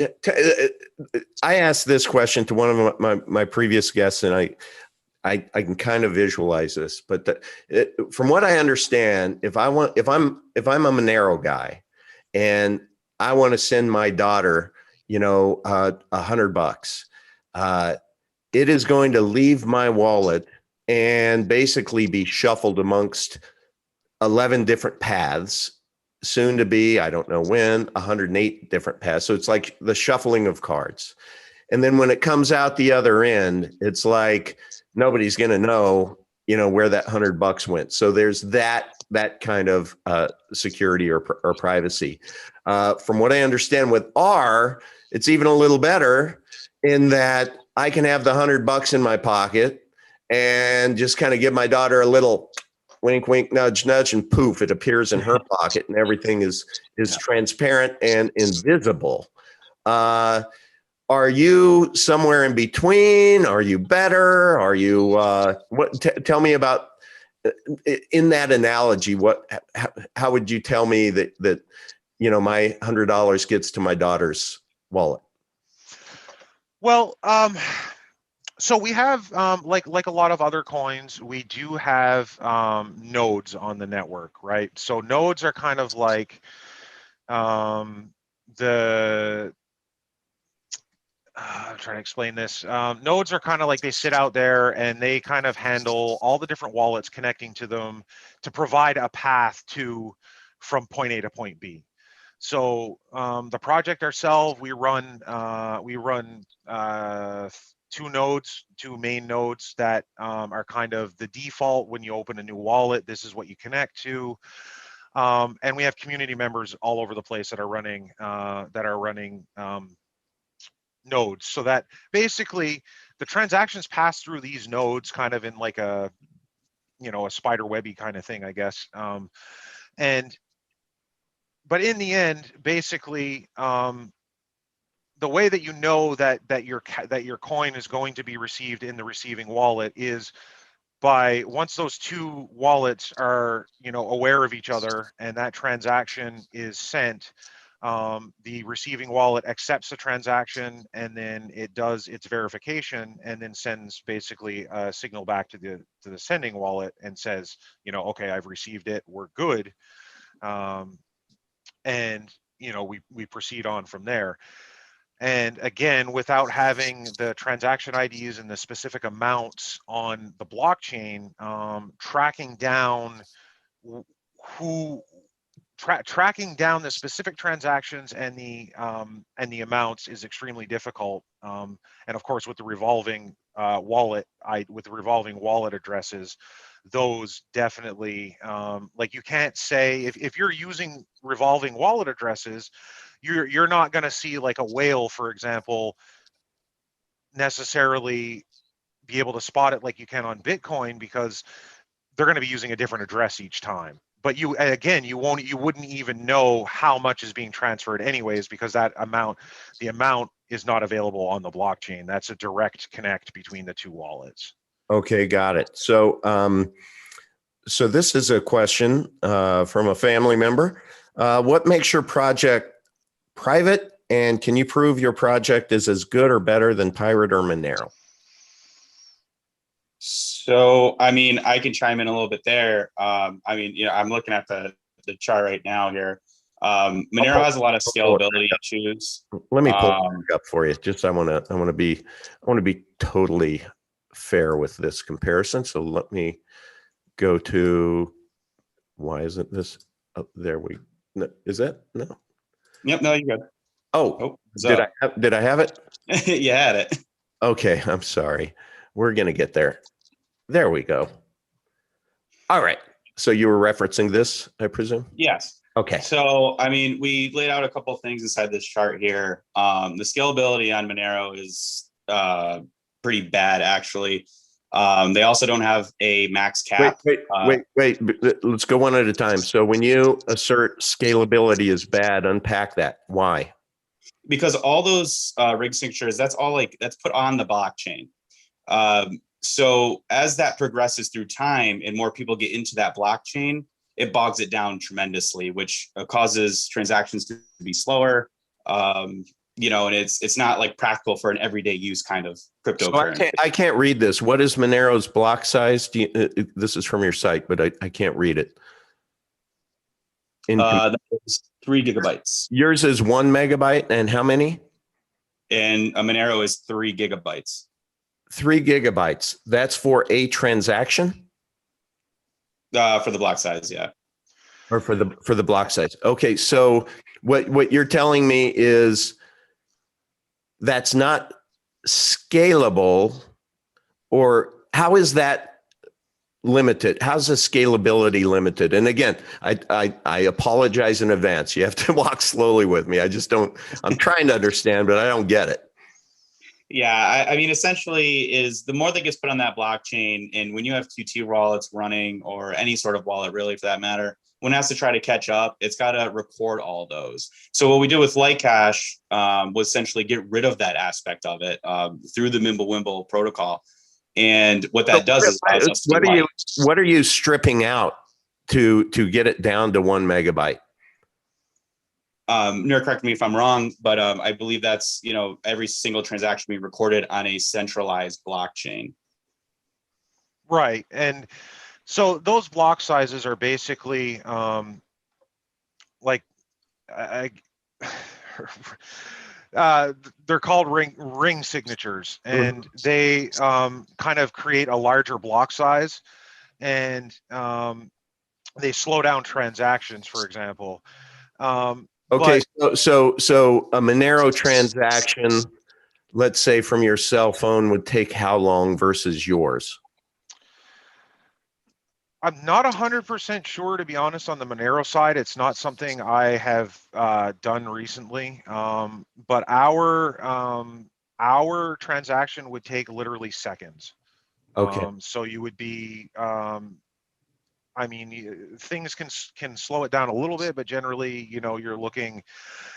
I asked this question to one of my previous guests, and I can kind of visualize this, but from what I understand, if I'm a Monero guy and I want to send my daughter, $100. It is going to leave my wallet and basically be shuffled amongst 11 different paths, soon to be, I don't know when, 108 different paths. So it's like the shuffling of cards. And then when it comes out the other end, it's like nobody's going to know, where that $100 went. So there's that kind of security or privacy. From what I understand with R, it's even a little better in that I can have the $100 in my pocket and just kind of give my daughter a little wink, wink, nudge, nudge, and poof, it appears in her pocket, and everything is transparent and invisible. Are you somewhere in between? Are you better? Are you tell me about in that analogy? How would you tell me that my $100 gets to my daughter's wallet? Well, so we have like a lot of other coins, we do have nodes on the network, right? So nodes are kind of like I'm trying to explain this. Nodes are kind of like they sit out there and they kind of handle all the different wallets connecting to them to provide a path from point A to point B. So the project ourselves, we run two main nodes that are kind of the default when you open a new wallet. This is what you connect to. And we have community members all over the place that are running nodes, so that basically the transactions pass through these nodes kind of in like a spider webby kind of thing, I guess. But in the end, basically, the way that that your coin is going to be received in the receiving wallet is by once those two wallets are aware of each other and that transaction is sent. The receiving wallet accepts the transaction and then it does its verification and then sends basically a signal back to the sending wallet and says, okay, I've received it, we're good. And we proceed on from there. And again, without having the transaction IDs and the specific amounts on the blockchain, tracking down tracking down the specific transactions and the amounts is extremely difficult. And of course, with the revolving wallet addresses, those definitely like you can't say if you're using revolving wallet addresses, you're not going to see like a whale, for example, necessarily be able to spot it like you can on Bitcoin because they're going to be using a different address each time. But you wouldn't even know how much is being transferred anyways, because the amount is not available on the blockchain. That's a direct connect between the two wallets. Okay, got it. So, so this is a question from a family member. What makes your project private, and can you prove your project is as good or better than Pirate or Monero? So, I mean, I can chime in a little bit there. I'm looking at the chart right now here. Monero has a lot of scalability issues. Let me pull it up for you. Just I want to be totally fair with this comparison. So let me go to. Why isn't this? Oh, there we. No, is that no? Yep. No, you're good. Oh, did I have it? You had it. Okay, I'm sorry. We're gonna get there. There we go. All right. So you were referencing this, I presume? Yes. Okay. So, I mean, we laid out a couple of things inside this chart here. The scalability on Monero is pretty bad, actually. They also don't have a max cap. Wait. Let's go one at a time. So when you assert scalability is bad, unpack that. Why? Because all those rig signatures, that's put on the blockchain. So as that progresses through time and more people get into that blockchain, it bogs it down tremendously, which causes transactions to be slower. And it's not like practical for an everyday use kind of cryptocurrency. So I can't read this. What is Monero's block size? This is from your site, but I can't read it. That is 3 gigabytes. Yours is 1 megabyte, and how many? And a Monero is 3 gigabytes. 3 gigabytes. That's for a transaction? For the block size, yeah. Or for the block size. Okay, so what you're telling me is that's not scalable, or how is that limited? How's the scalability limited? And again, I apologize in advance. You have to walk slowly with me. I'm trying to understand, but I don't get it. Yeah, I mean, essentially is the more that gets put on that blockchain, and when you have Qt wallets running, or any sort of wallet really for that matter, when it has to try to catch up, it's got to record all those. So what we did with LiteCash was essentially get rid of that aspect of it through the Mimblewimble protocol. And what that does is allows us to what are you stripping out to get it down to 1 megabyte? Nir, correct me if I'm wrong, but I believe that's, every single transaction we recorded on a centralized blockchain. Right. And so those block sizes are basically like they're called ring signatures, and they kind of create a larger block size, and they slow down transactions, for example. Okay, so a Monero transaction, let's say from your cell phone, would take how long versus yours? I'm not 100% sure, to be honest, on the Monero side. It's not something I have done recently, but our transaction would take literally seconds. Okay. So you would be, I mean, things can slow it down a little bit, but generally, you're looking,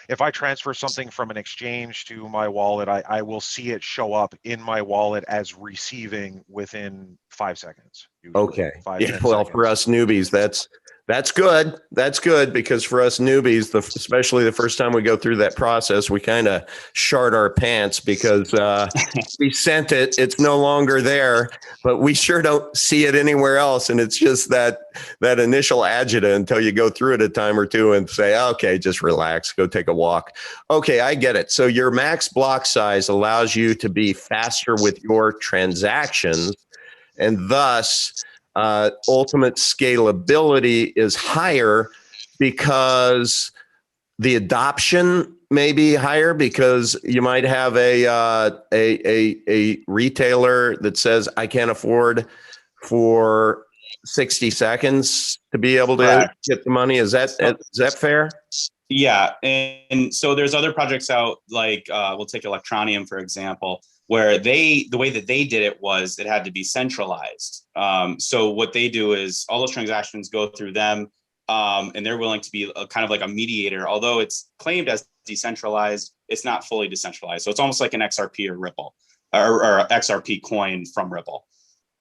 if I transfer something from an exchange to my wallet, I will see it show up in my wallet as receiving within 5 seconds. Usually. Okay. 5, Yeah, 10 well, seconds. for us newbies, that's good. That's good, because for us newbies, especially the first time we go through that process, we kind of shart our pants because we sent it. It's no longer there, but we sure don't see it anywhere else. And it's just that initial agita until you go through it a time or two and say, okay, just relax, go take a walk. Okay, I get it. So your max block size allows you to be faster with your transactions, and thus ultimate scalability is higher because the adoption may be higher, because you might have a retailer that says, I can't afford for 60 seconds to be able to get the money. Is that fair? Yeah, and so there's other projects out, like we'll take Electronium, for example, where the way that they did it was it had to be centralized. So what they do is all those transactions go through them, and they're willing to be kind of like a mediator. Although it's claimed as decentralized, it's not fully decentralized. So it's almost like an XRP or Ripple, or XRP coin from Ripple.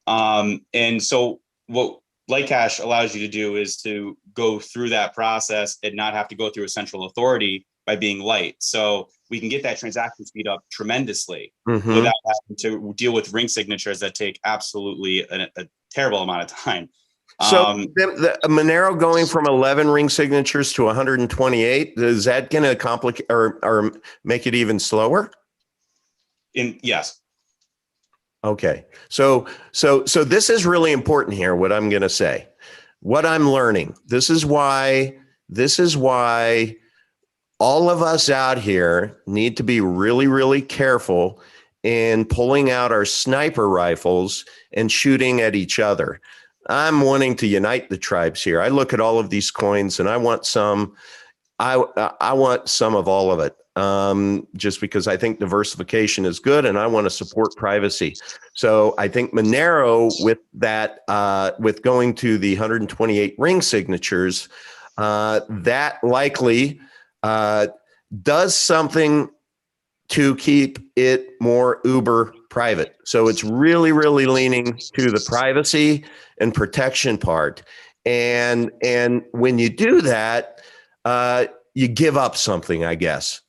And so what LightCash allows you to do is to go through that process and not have to go through a central authority by being light. So we can get that transaction speed up tremendously without having to deal with ring signatures that take absolutely a terrible amount of time. So the Monero going from 11 ring signatures to 128, is that going to complicate or make it even slower? Yes. Okay. So this is really important here, what I'm going to say, what I'm learning. This is why all of us out here need to be really, really careful in pulling out our sniper rifles and shooting at each other. I'm wanting to unite the tribes here. I look at all of these coins and I want some. I want some of all of it, just because I think diversification is good and I want to support privacy. So I think Monero, with that, with going to the 128 ring signatures, that likely does something to keep it more uber private. So it's really, really leaning to the privacy and protection part. And when you do that, you give up something, I guess,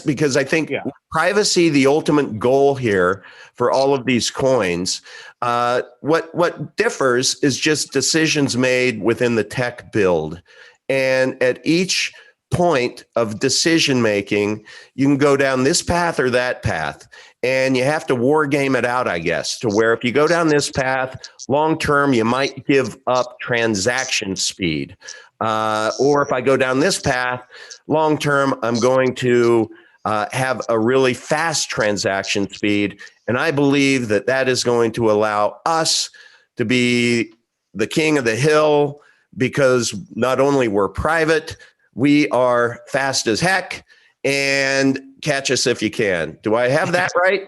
because I think privacy, the ultimate goal here for all of these coins, what differs is just decisions made within the tech build. And at each point of decision making, you can go down this path or that path. And you have to war game it out, I guess, to where if you go down this path, long term, you might give up transaction speed. Or if I go down this path, long term, I'm going to have a really fast transaction speed. And I believe that that is going to allow us to be the king of the hill, because not only we're private, we are fast as heck, and catch us if you can. Do I have that right?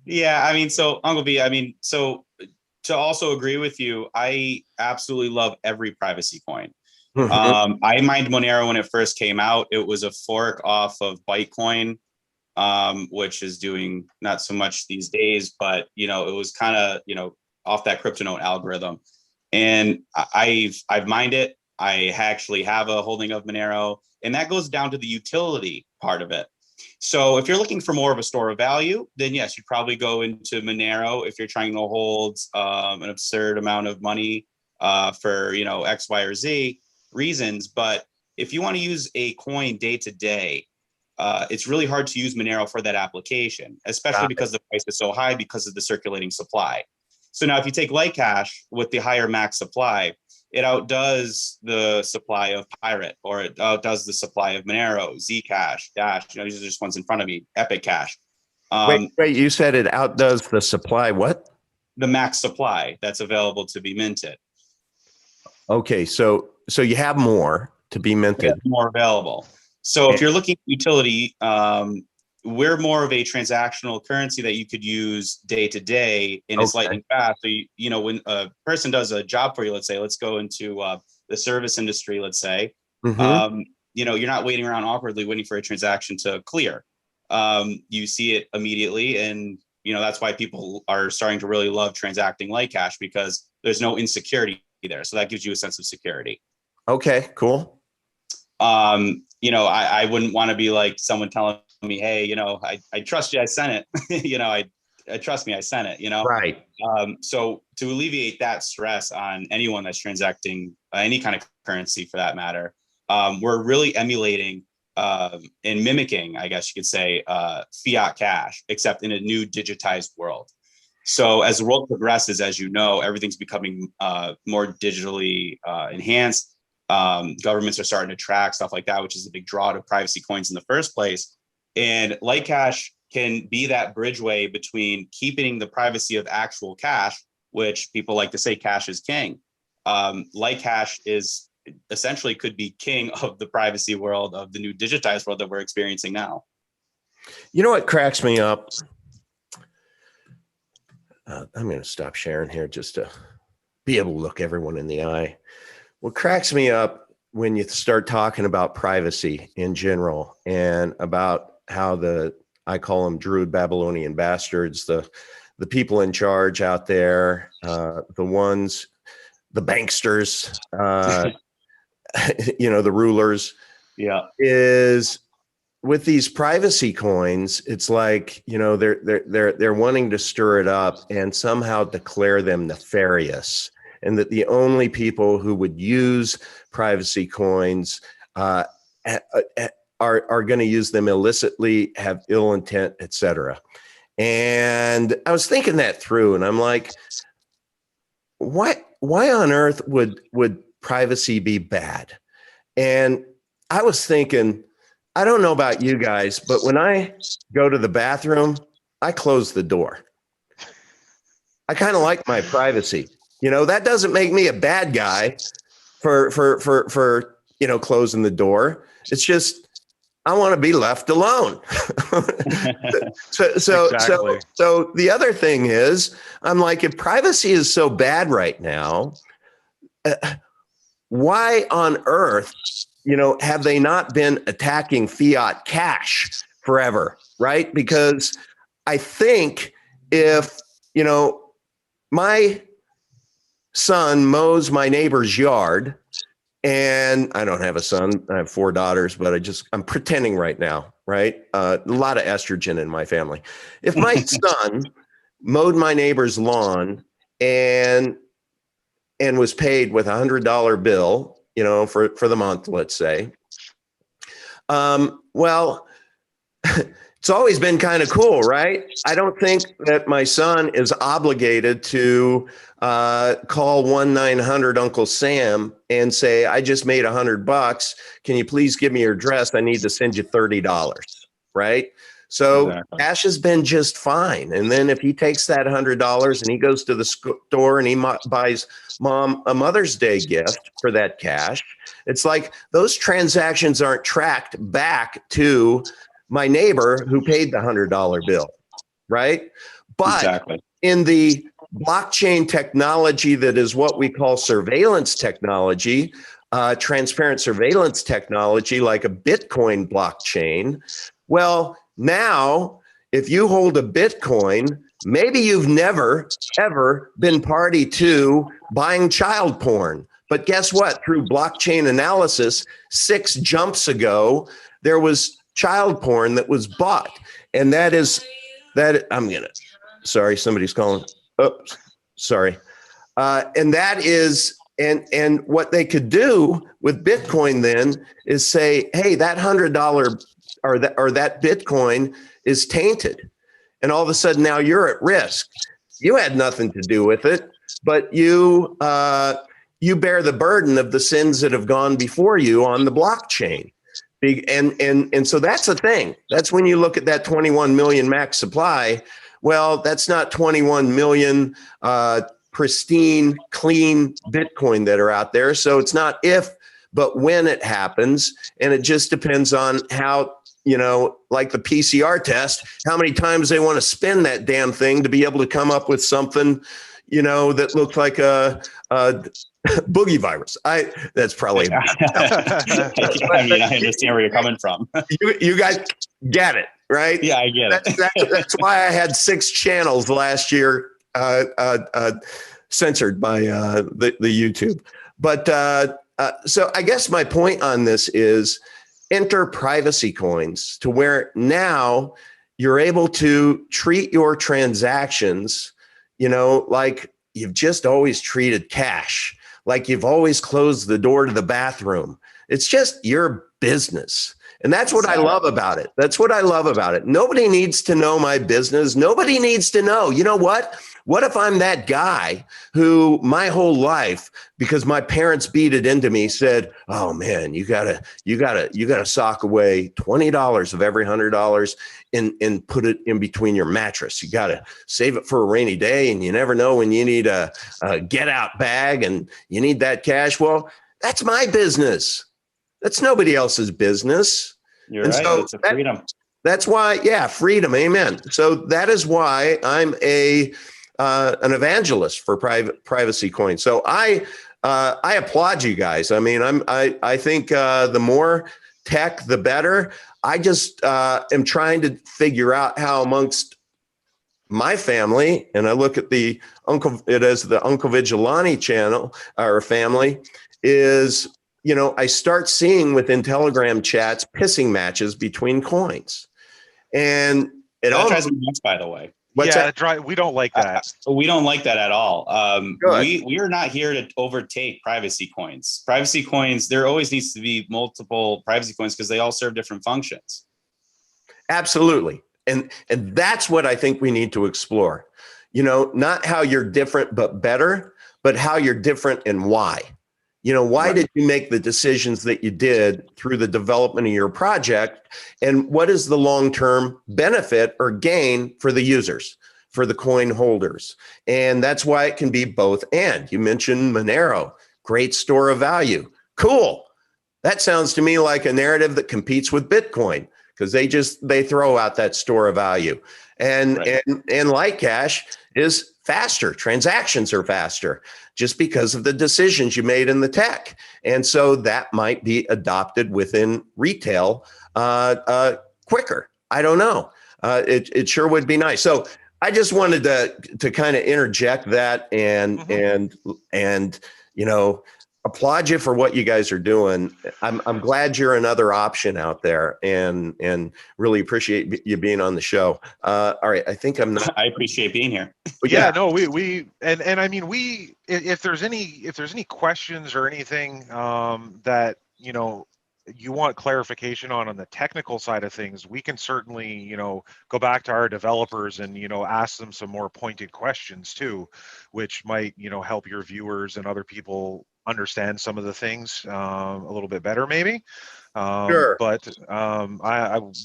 Yeah, I mean, so Uncle B, I mean, so to also agree with you, I absolutely love every privacy coin. I mined Monero when it first came out. It was a fork off of Bytecoin, which is doing not so much these days, but it was kind of off that CryptoNote algorithm. And I've mined it. I actually have a holding of Monero, and that goes down to the utility part of it. So if you're looking for more of a store of value, then yes, you'd probably go into Monero if you're trying to hold an absurd amount of money for X, Y, or Z reasons. But if you want to use a coin day to day, it's really hard to use Monero for that application, especially because the price is so high because of the circulating supply. So now if you take LiteCash with the higher max supply, it outdoes the supply of Pirate, or it outdoes the supply of Monero, Zcash, Dash. These are just ones in front of me, Epic Cash. Wait, you said it outdoes the supply. What? The max supply that's available to be minted. Okay, so you have more to be minted. More available. So if you're looking at utility, we're more of a transactional currency that you could use day to day, and it's lightning fast. So when a person does a job for you, let's say, let's go into the service industry, let's say, you're not waiting around awkwardly waiting for a transaction to clear. You see it immediately, and that's why people are starting to really love transacting LightCash, because there's no insecurity there. So that gives you a sense of security. Okay, cool. I wouldn't want to be like someone telling me, hey, I trust you, I sent it. I trust me, I sent it, Right. So to alleviate that stress on anyone that's transacting any kind of currency for that matter, we're really emulating and mimicking, I guess you could say, fiat cash, except in a new digitized world. So as the world progresses, as you know, everything's becoming more digitally enhanced. Governments are starting to track stuff like that, which is a big draw to privacy coins in the first place. And LightCash can be that bridgeway between keeping the privacy of actual cash, which people like to say cash is king. LightCash is essentially could be king of the privacy world, of the new digitized world that we're experiencing now. You know what cracks me up? I'm going to stop sharing here just to be able to look everyone in the eye. What cracks me up when you start talking about privacy in general, and about how I call them Druid Babylonian bastards, the people in charge out there, the banksters, the rulers, is with these privacy coins. It's like, they're wanting to stir it up and somehow declare them nefarious, and that the only people who would use privacy coins are going to use them illicitly, have ill intent, etc. And I was thinking that through, and I'm like, why on earth would privacy be bad? And I was thinking, I don't know about you guys, but when I go to the bathroom, I close the door. I kind of like my privacy. That doesn't make me a bad guy for closing the door. It's just, I want to be left alone. So the other thing is, I'm like, if privacy is so bad right now, why on earth, have they not been attacking fiat cash forever? Right? Because I think if, my son mows my neighbor's yard, and I don't have a son, I have 4 daughters, but I'm pretending right now, right? A lot of estrogen in my family. If my son mowed my neighbor's lawn and was paid with $100 bill, for the month, let's say. Well, it's always been kind of cool, right? I don't think that my son is obligated to call 1-900 Uncle Sam and say, I just made $100. Can you please give me your address? I need to send you $30, right? So Exactly. cash has been just fine. And then if he takes that $100 and he goes to the store and he buys mom a Mother's Day gift for that cash, it's like those transactions aren't tracked back to my neighbor who paid the $100 bill, right? But Exactly. in the blockchain technology that is what we call surveillance technology, transparent surveillance technology, like a Bitcoin blockchain, well, now if you hold a Bitcoin, maybe you've never, ever been party to buying child porn. But guess what? Through blockchain analysis, 6 jumps ago, there was child porn that was bought. And sorry, somebody's calling. Oops, sorry. And that is, and what they could do with Bitcoin then is say, hey, that $100 or that Bitcoin is tainted. And all of a sudden now you're at risk. You had nothing to do with it, but you bear the burden of the sins that have gone before you on the blockchain. And so that's the thing. That's when you look at that 21 million max supply. Well, that's not 21 million pristine, clean Bitcoin that are out there. So it's not if, but when it happens. And it just depends on how, like the PCR test, how many times they want to spin that damn thing to be able to come up with something, that looks like a boogie virus. That's probably. I mean, I understand where you're coming from. You guys get it, right? Yeah, I get it. That's why I had 6 channels last year censored by the YouTube. But so I guess my point on this is enter privacy coins to where now you're able to treat your transactions, like you've just always treated cash. Like you've always closed the door to the bathroom. It's just your business. And that's what I love about it. That's what I love about it. Nobody needs to know my business. Nobody needs to know. You know what? What if I'm that guy who my whole life, because my parents beat it into me, said, oh man, you gotta sock away $20 of every $100 and put it in between your mattress. You gotta save it for a rainy day, and you never know when you need a get out bag and you need that cash. Well, that's my business. That's nobody else's business. You're right. So it's a freedom. That's why, freedom. Amen. So that is why I'm an evangelist for privacy coins. So I applaud you guys. I mean, I think the more tech, the better. I just am trying to figure out how amongst my family, and I look at the Uncle Vigilante channel or family, is I start seeing within Telegram chats pissing matches between coins, and it all drives me nuts, by the way. We don't like that. We don't like that at all. We are not here to overtake privacy coins. Privacy coins, there always needs to be multiple privacy coins because they all serve different functions. Absolutely. And that's what I think we need to explore. Not how you're different, but better, but how you're different and why. Why did you make the decisions that you did through the development of your project? And what is the long-term benefit or gain for the users, for the coin holders? And that's why it can be both and. You mentioned Monero, great store of value. Cool. That sounds to me like a narrative that competes with Bitcoin because they throw out that store of value. And LightCash is faster. Transactions are faster just because of the decisions you made in the tech. And so that might be adopted within retail quicker. I don't know. It sure would be nice. So I just wanted to kind of interject that and applaud you for what you guys are doing. I'm glad you're another option out there, and really appreciate you being on the show. All right, I think I'm not. I appreciate being here. Yeah, no, we and I mean, if there's any questions or anything that you want clarification on the technical side of things, we can certainly go back to our developers and ask them some more pointed questions too, which might help your viewers and other people understand some of the things a little bit better maybe. Sure. But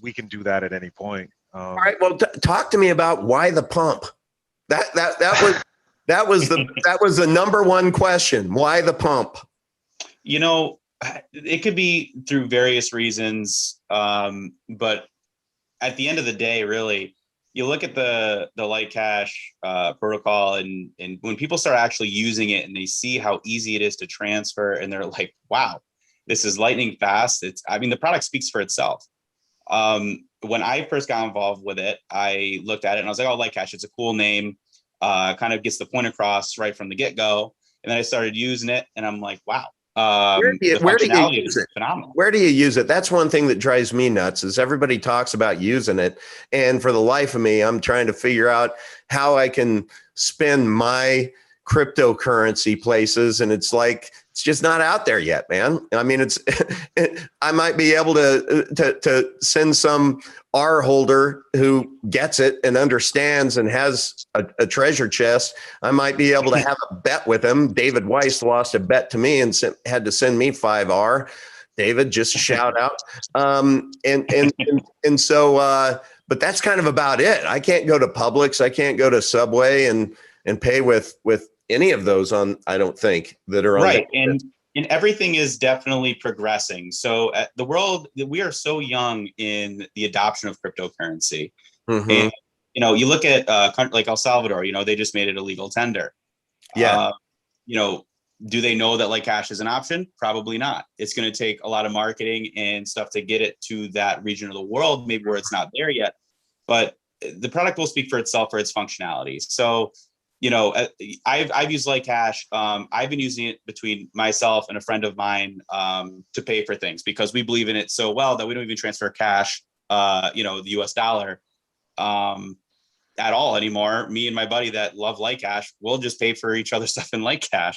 we can do that at any point. All right, well, talk to me about why the pump. That was the number one question. Why the pump? It could be through various reasons, but at the end of the day, really, you look at the LightCash protocol, and when people start actually using it and they see how easy it is to transfer, and they're like, "Wow, this is lightning fast." The product speaks for itself. When I first got involved with it, I looked at it and I was like, "Oh, LightCash, it's a cool name. Kind of gets the point across right from the get-go." And then I started using it, and I'm like, "Wow." Where do you use it? Phenomenal. Where do you use it? That's one thing that drives me nuts is everybody talks about using it. And for the life of me, I'm trying to figure out how I can spend my cryptocurrency places. And it's like, it's just not out there yet, man. I mean, I might be able to send some R holder who gets it and understands and has a treasure chest. I might be able to have a bet with him. David Weiss lost a bet to me and had to send me 5R. David, just a shout out. And so, but that's kind of about it. I can't go to Publix. I can't go to Subway and pay with any of those I don't think that are on. Right. And everything is definitely progressing. So the world, we are so young in the adoption of cryptocurrency. Mm-hmm. And, you look at like El Salvador, they just made it a legal tender. Yeah. Do they know that LightCash is an option? Probably not. It's going to take a lot of marketing and stuff to get it to that region of the world, maybe where it's not there yet. But the product will speak for itself for its functionality. So, I've used LightCash. I've been using it between myself and a friend of mine to pay for things because we believe in it so well that we don't even transfer cash, the US dollar at all anymore. Me and my buddy that love LightCash, we'll just pay for each other's stuff in LightCash.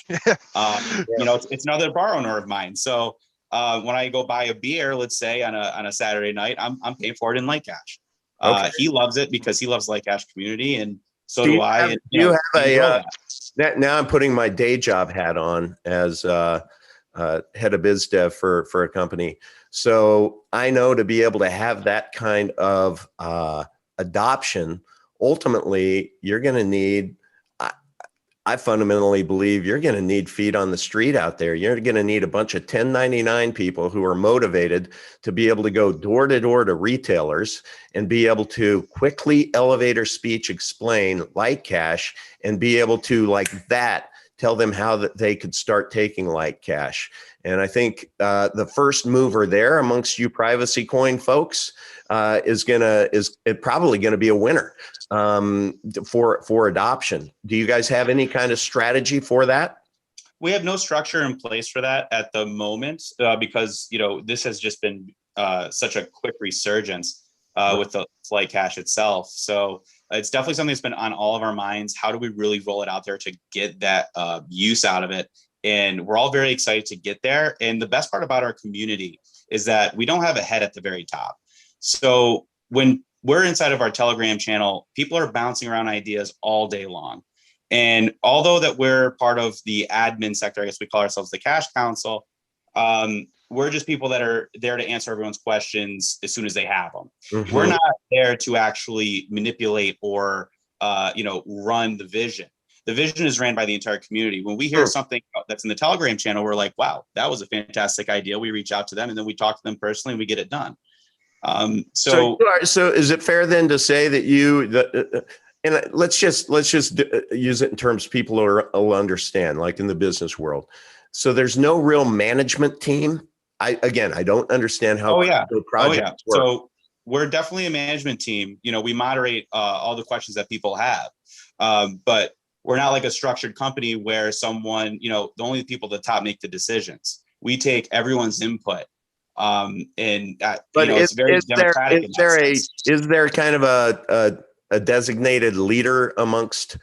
It's another bar owner of mine. So when I go buy a beer, let's say on a Saturday night, I'm paying for it in LightCash. Okay. He loves it because he loves LightCash community, and so do I. Now I'm putting my day job hat on as head of biz dev for a company. So I know to be able to have that kind of adoption, ultimately you're going to need, I fundamentally believe you're going to need feet on the street out there. You're going to need a bunch of 1099 people who are motivated to be able to go door to door to retailers and be able to quickly elevator speech explain LightCash and be able to, like that, tell them how that they could start taking LightCash. And I think the first mover there amongst you privacy coin folks is probably going to be a winner for adoption. Do you guys have any kind of strategy for that? We have no structure in place for that at the moment because this has just been such a quick resurgence with the LightCash itself. So it's definitely something that's been on all of our minds. How do we really roll it out there to get that use out of it? And we're all very excited to get there. And the best part about our community is that we don't have a head at the very top. So when we're inside of our Telegram channel, people are bouncing around ideas all day long. And although that we're part of the admin sector, I guess we call ourselves the Cash Council, we're just people that are there to answer everyone's questions as soon as they have them. Mm-hmm. We're not there to actually manipulate or, run the vision. The vision is ran by the entire community. When we hear something that's in the Telegram channel, we're like, wow, that was a fantastic idea. We reach out to them and then we talk to them personally and we get it done. So is it fair then to say that and let's just use it in terms people will understand, like in the business world. So there's no real management team. I don't understand how projects work. So we're definitely a management team. We moderate all the questions that people have. But we're not like a structured company where someone, you know, the only people at the top make the decisions. We take everyone's input. And you know, it's very democratic in that sense. Is there kind of a designated leader amongst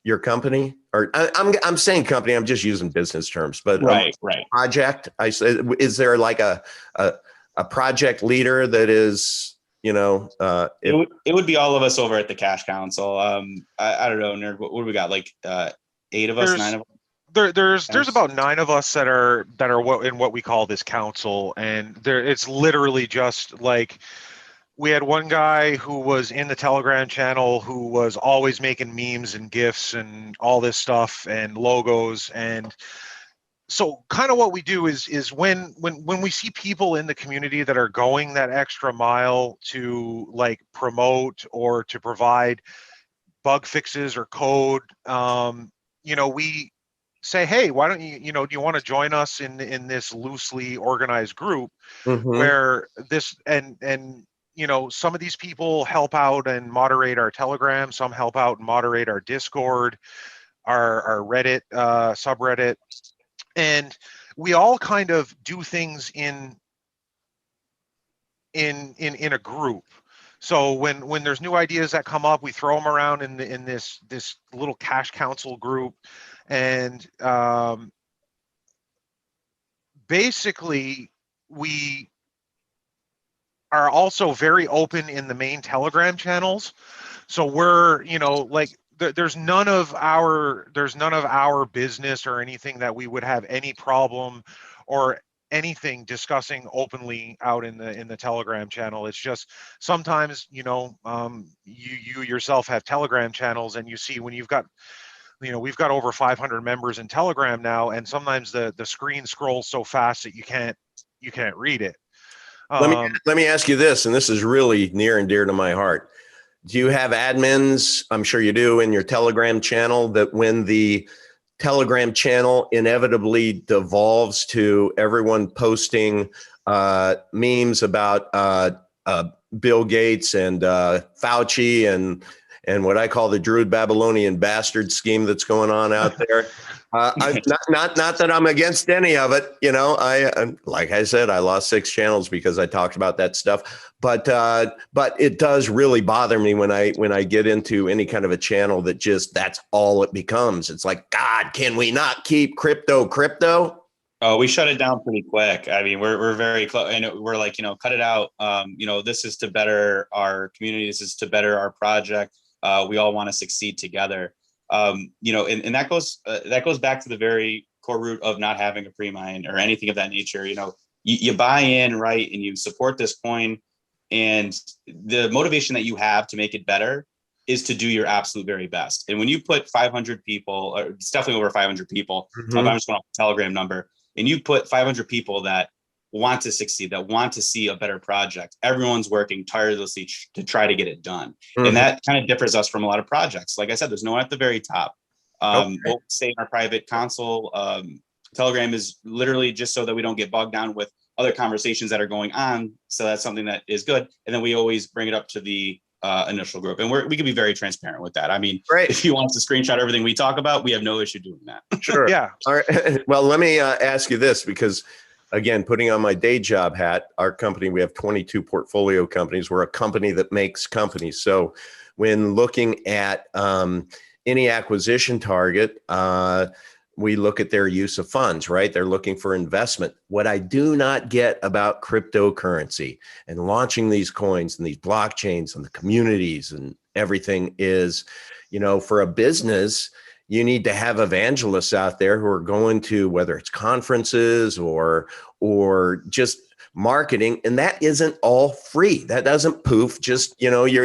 your company? Or I'm saying company, I'm just using business terms, but right. project, I said, is there like a project leader that is, you know, it would be all of us over at the Cash Council. I don't know, Nerd, what do we got? Like 8 of us, 9 of us? There's about 9 of us that are what we call this council, and it's literally just like, we had one guy who was in the Telegram channel who was always making memes and GIFs and all this stuff and logos. And so kind of what we do is when we see people in the community that are going that extra mile to like promote or to provide bug fixes or code, you know, we say, hey, why don't you, do you want to join us in this loosely organized group where this, and you know, some of these people help out and moderate our Telegram, some help out and moderate our Discord, our Reddit subreddit, and we all kind of do things in a group. So when there's new ideas that come up, we throw them around in this little Cash Council group, and basically we are also very open in the main Telegram channels. So we're, you know, like there's none of our business or anything that we would have any problem or anything discussing openly out in the Telegram channel. It's just sometimes, you know, you yourself have Telegram channels, and you see when you've got, you know, we've got over 500 members in Telegram now, and sometimes the screen scrolls so fast that you can't read it. Let me ask you this, and this is really near and dear to my heart. Do you have admins? I'm sure you do, in your Telegram channel, that when the Telegram channel inevitably devolves to everyone posting memes about Bill Gates and Fauci and what I call the Druid Babylonian bastard scheme that's going on out there. Not that I'm against any of it. You know, like I said, I lost 6 channels because I talked about that stuff. But it does really bother me when I get into any kind of a channel that just, that's all it becomes. It's like, God, can we not keep crypto? Oh, we shut it down pretty quick. I mean, we're very close, and we're like, you know, cut it out. You know, this is to better our community. This is to better our project. We all want to succeed together. You know, and that goes back to the very core root of not having a pre-mine or anything of that nature. You know, you buy in, right, and you support this coin, and the motivation that you have to make it better is to do your absolute very best. And when you put 500 people, or it's definitely over 500 people, I'm just going off the Telegram number, and you put 500 people that want to succeed, that want to see a better project, everyone's working tirelessly to try to get it done. And that kind of differs us from a lot of projects. Like I said, there's no one at the very top. We'll stay in our private console. Telegram is literally just so that we don't get bogged down with other conversations that are going on. So that's something that is good. And then we always bring it up to the initial group, and we can be very transparent with that. I mean, if you want to screenshot everything we talk about, we have no issue doing that. Sure. Yeah. All right. Well, let me ask you this, because again, putting on my day job hat, our company, we have 22 portfolio companies. We're a company that makes companies. So when looking at any acquisition target, we look at their use of funds, right? They're looking for investment. What I do not get about cryptocurrency and launching these coins and these blockchains and the communities and everything is, you know, for a business, you need to have evangelists out there who are going to, whether it's conferences or just marketing, and that isn't all free. That doesn't poof. Just, you know, you're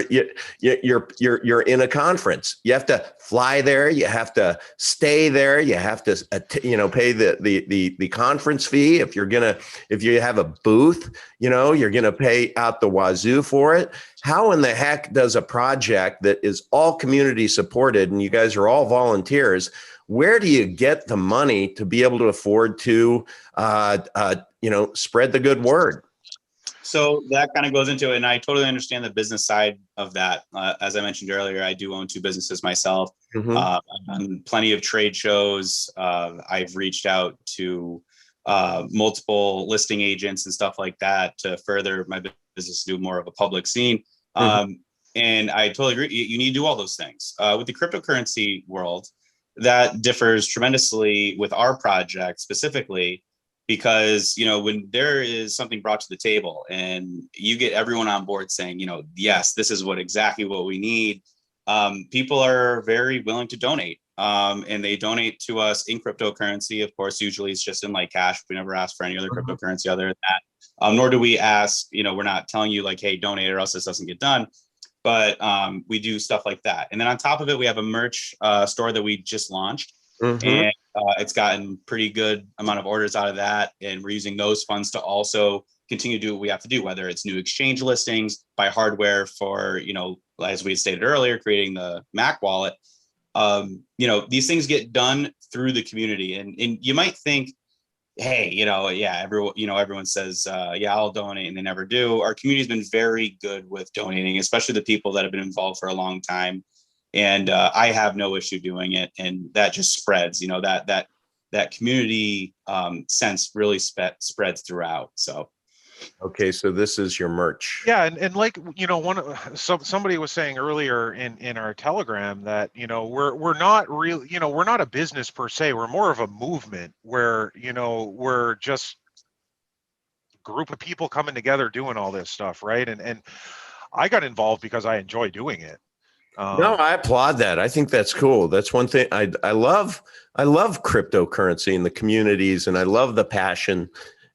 in a conference. You have to fly there. You have to stay there. You have to, you know, pay the conference fee. If you have a booth, you know, you're gonna pay out the wazoo for it. How in the heck does a project that is all community supported, and you guys are all volunteers, where do you get the money to be able to afford to, you know, spread the good word? So that kind of goes into it, and I totally understand the business side of that. As I mentioned earlier, I do own 2 businesses myself. Mhm. I've done plenty of trade shows. I've reached out to multiple listing agents and stuff like that to further my business, do more of a public scene. Mhm. And I totally agree. You need to do all those things. With the cryptocurrency world, that differs tremendously with our project specifically, because, you know, when there is something brought to the table and you get everyone on board saying, you know, yes, this is exactly what we need, people are very willing to donate. And they donate to us in cryptocurrency. Of course, usually it's just in LiteCash. We never ask for any other cryptocurrency other than that. Nor do we ask, you know, we're not telling you like, hey, donate or else this doesn't get done. But we do stuff like that. And then on top of it, we have a merch store that we just launched. Mhm. And it's gotten pretty good amount of orders out of that. And we're using those funds to also continue to do what we have to do, whether it's new exchange listings, buy hardware for, you know, as we stated earlier, creating the Mac wallet. You know, these things get done through the community. And you might think, hey, you know, yeah, everyone says, yeah, I'll donate, and they never do. Our community's been very good with donating, especially the people that have been involved for a long time. And I have no issue doing it. And that just spreads, you know, that community sense really spreads throughout. So. Okay, so this is your merch. Yeah, and like, you know, somebody was saying earlier in our Telegram that, you know, we're not real, you know, we're not a business per se. We're more of a movement where, you know, we're just a group of people coming together doing all this stuff, right? And I got involved because I enjoy doing it. No, I applaud that. I think that's cool. That's one thing I love. I love cryptocurrency and the communities, and I love the passion,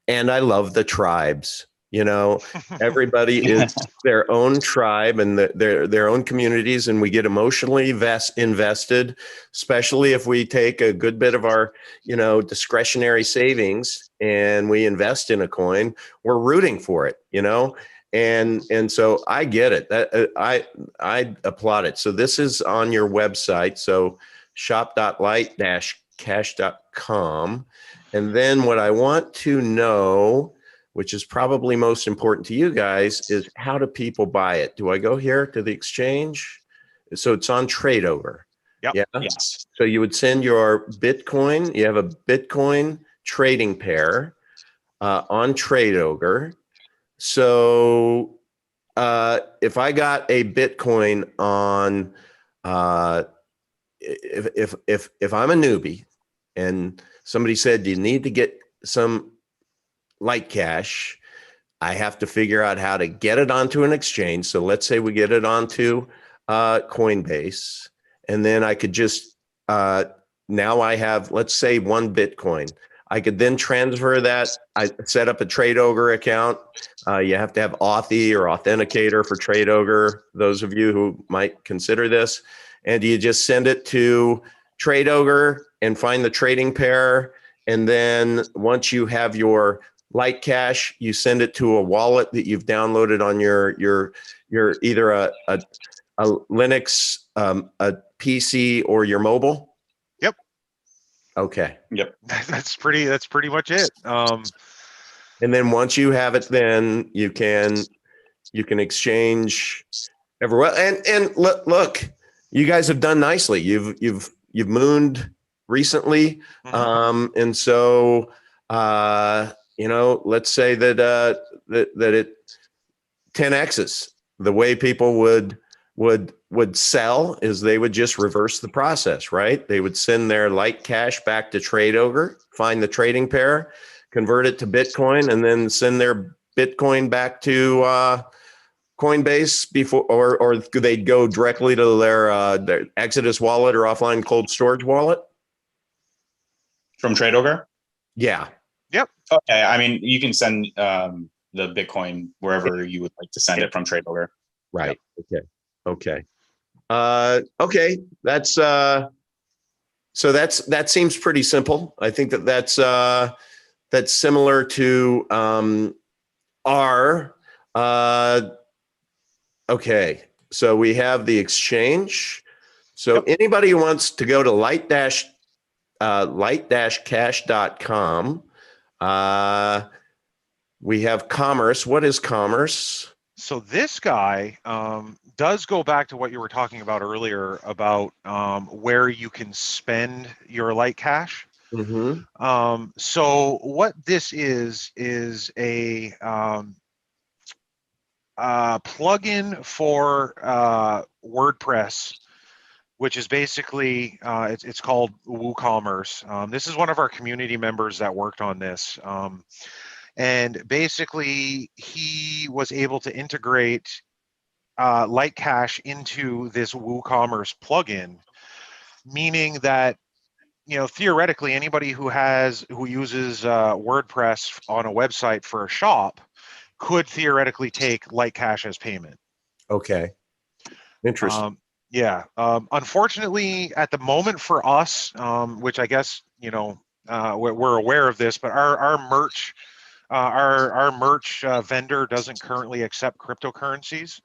and I love the tribes. You know, everybody is their own tribe and their own communities, and we get emotionally invested, especially if we take a good bit of our, you know, discretionary savings and we invest in a coin. We're rooting for it, you know. And so I get it. That I applaud it. So this is on your website. So shop.light-cash.com. And then what I want to know, which is probably most important to you guys, is how do people buy it? Do I go here to the exchange? So it's on TradeOver. Yep. Yeah. Yes. So you would send your Bitcoin. You have a Bitcoin trading pair on TradeOver. So if I got a Bitcoin on, if I'm a newbie and somebody said you need to get some LightCash, I have to figure out how to get it onto an exchange. So let's say we get it onto Coinbase, and then I could just now I have, let's say, 1 Bitcoin. I could then transfer that. I set up a TradeOver account. You have to have Authy or Authenticator for TradeOver, those of you who might consider this. And you just send it to TradeOver and find the trading pair. And then once you have your LightCash, you send it to a wallet that you've downloaded on your either a Linux, a PC, or your mobile. Yep. Okay. Yep. That's pretty much it. And then once you have it, then you can exchange everywhere. And look, you guys have done nicely. You've mooned recently, and so you know, let's say that that it 10x's. The way people would sell is they would just reverse the process, right? They would send their LightCash back to TradeOver, find the trading pair, convert it to Bitcoin, and then send their Bitcoin back to Coinbase before, or they'd go directly to their Exodus wallet or offline cold storage wallet. From TradeOver? Yeah. Yep. Okay. I mean, you can send the Bitcoin wherever you would like to send it from TradeOver. Right. Yep. Okay. Okay. That's so that seems pretty simple. I think that's similar to our okay. So we have the exchange. So anybody who wants to go to light-cash.com, we have commerce. What is commerce? So this guy does go back to what you were talking about earlier about where you can spend your LightCash. So what this is a plugin for WordPress, which is basically it's called WooCommerce. This is one of our community members that worked on this, and basically he was able to integrate LightCash into this WooCommerce plugin, meaning that theoretically anybody who uses WordPress on a website for a shop could theoretically take LightCash as payment. Okay. Interesting. Yeah. Unfortunately, at the moment for us, which I guess we're aware of this, but our merch vendor doesn't currently accept cryptocurrencies.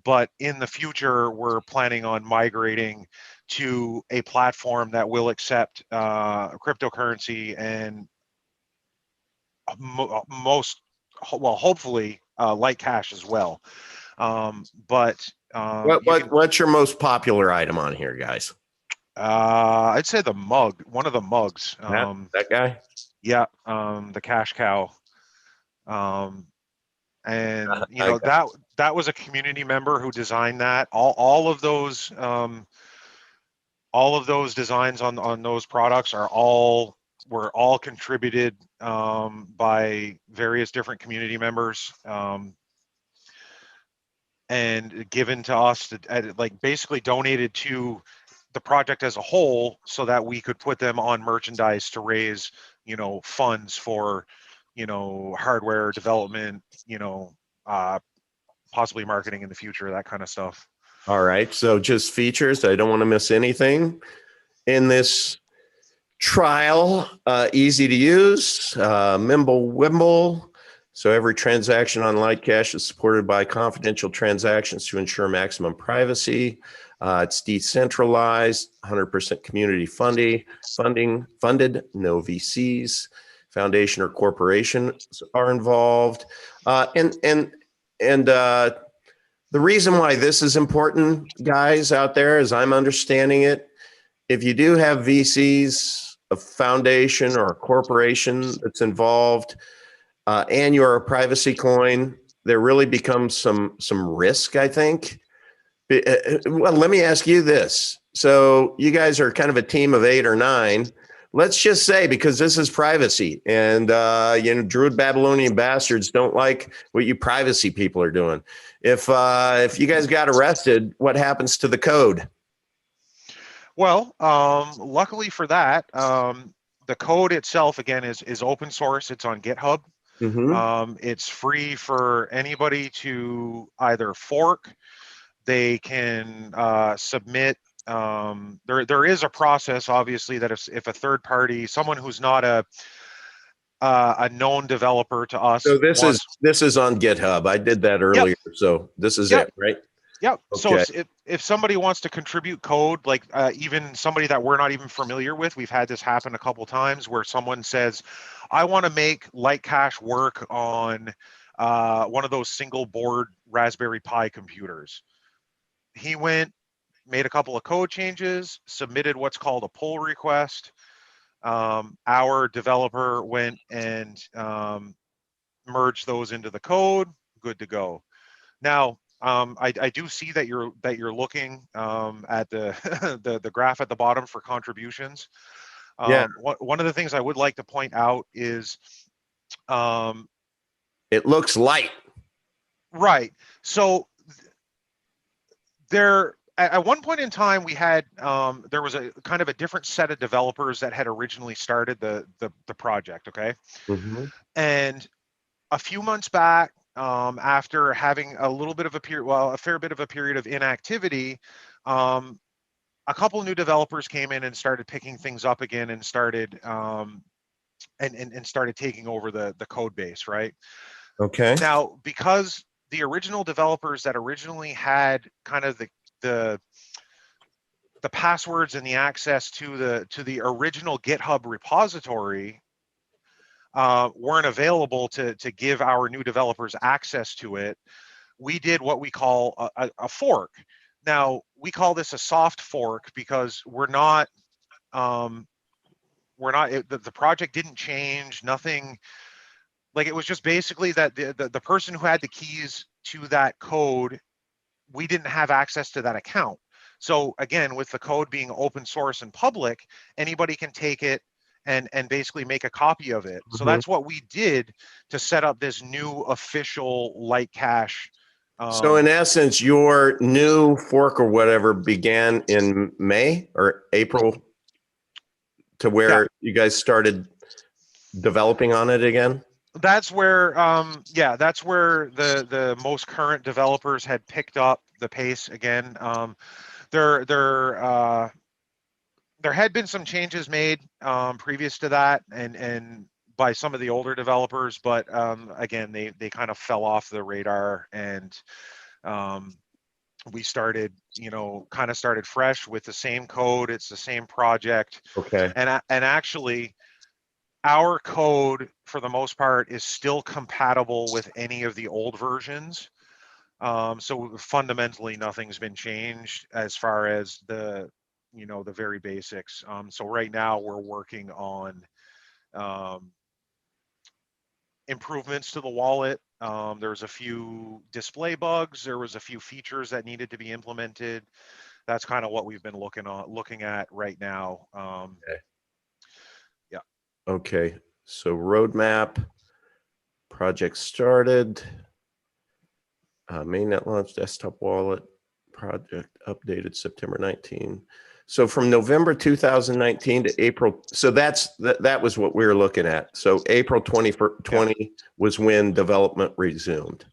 But in the future, we're planning on migrating to a platform that will accept cryptocurrency and hopefully LightCash as well. What's your most popular item on here, guys? I'd say the mug, one of the mugs. That guy? Yeah, the cash cow. And that was a community member who designed that. All of those designs on those products were all contributed by various different community members, and given to us like basically donated to the project as a whole so that we could put them on merchandise to raise funds for hardware development, possibly marketing in the future, that kind of stuff. All right. So just features. I don't want to miss anything in this trial. Easy to use, Mimble Wimble. So every transaction on LightCash is supported by confidential transactions to ensure maximum privacy. It's decentralized, 100% community funded, no VCs, foundation or corporations are involved. And the reason why this is important, guys out there, as I'm understanding it, if you do have VCs, a foundation or a corporation that's involved, and you're a privacy coin, there really becomes some risk, I think. Well, let me ask you this. So you guys are kind of a team of 8 or 9. Let's just say, because this is privacy, and Druid Babylonian bastards don't like what you privacy people are doing. If you guys got arrested, what happens to the code? Well, luckily for that, the code itself again is open source. It's on GitHub. It's free for anybody to either fork. They can submit. There is a process, obviously, that if a third party, someone who's not a known developer to us. So this is on GitHub. I did that earlier. Yep. So this is it, right? Yep. Okay. So if somebody wants to contribute code, like even somebody that we're not even familiar with, we've had this happen a couple times where someone says, I want to make LightCash work on one of those single board Raspberry Pi computers. He went, made a couple of code changes, submitted what's called a pull request. Our developer went and merged those into the code. Good to go. Now, I do see that you're looking at the graph at the bottom for contributions. One of the things I would like to point out is it looks light. Right. So there, at one point in time, we had there was a kind of a different set of developers that had originally started the project. Okay. And a few months back, after having a little bit of a fair bit of a period of inactivity, a couple new developers came in and started picking things up again and started and started taking over the code base, right? Okay. Now, because the original developers that originally had kind of the passwords and the access to the original GitHub repository, weren't available to give our new developers access to it, we did what we call a fork. Now, we call this a soft fork because the project didn't change, nothing. Like, it was just basically that the person who had the keys to that code, we didn't have access to that account. So again, with the code being open source and public, anybody can take it and basically make a copy of it. So that's what we did to set up this new official LightCash. So in essence, your new fork or whatever began in May or April, to where you guys started developing on it again? That's where, that's where the most current developers had picked up the pace again. There had been some changes made previous to that, and by some of the older developers, but again, they kind of fell off the radar, and we started, kind of started fresh with the same code. It's the same project. Okay. And actually, our code, for the most part, is still compatible with any of the old versions. So fundamentally, nothing's been changed as far as the very basics. So right now we're working on improvements to the wallet. There's a few display bugs. There was a few features that needed to be implemented. That's kind of what we've been looking at right now. Okay. Yeah. Okay. So roadmap, project started, mainnet launch, desktop wallet, project updated September 19. So from November 2019 to April, so that was what we were looking at. So April 2020 was when development resumed.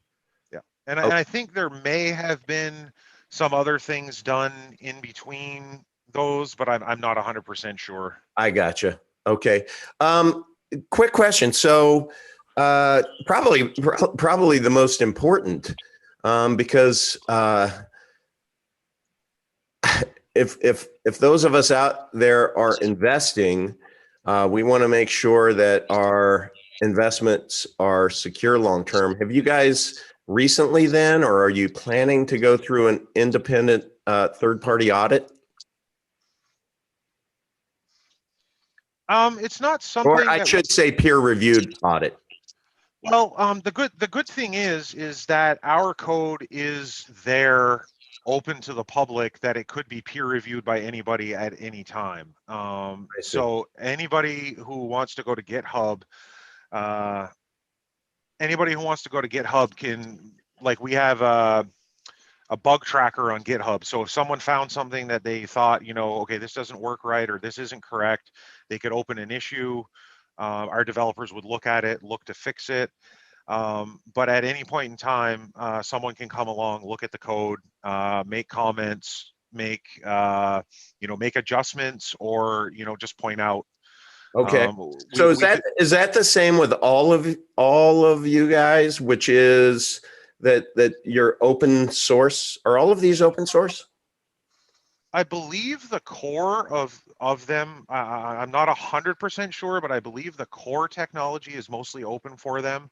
Yeah, and I think there may have been some other things done in between those, but I'm not 100% sure. I gotcha. Okay. Quick question. So probably the most important, because if those of us out there are investing, we want to make sure that our investments are secure long term. Have you guys recently then, or are you planning to go through an independent third-party audit? It's not something, or I should say peer-reviewed audit. Well, the good thing is that our code is there, open to the public, that it could be peer reviewed by anybody at any time. So anybody who wants to go to GitHub, can, like, we have a bug tracker on GitHub. So if someone found something that they thought, okay, this doesn't work right, or this isn't correct, they could open an issue. Our developers would look at it, look to fix it. But at any point in time, someone can come along, look at the code, make comments, make adjustments, or just point out. Okay. So is that the same with all of you guys, which is that you're open source? Are all of these open source? I believe the core of them, I'm not 100% sure, but I believe the core technology is mostly open for them.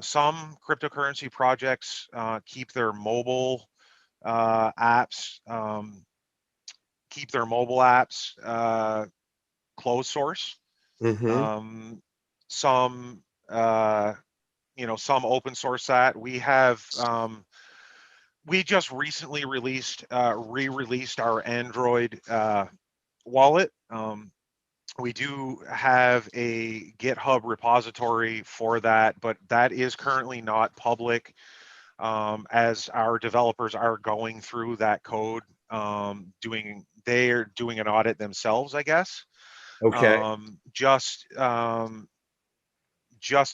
Some cryptocurrency projects keep their mobile apps closed source. Mm-hmm. Some some open source that. We just recently re-released our Android wallet. We do have a GitHub repository for that, but that is currently not public, as our developers are going through that code, they're doing an audit themselves, I guess. Okay. Just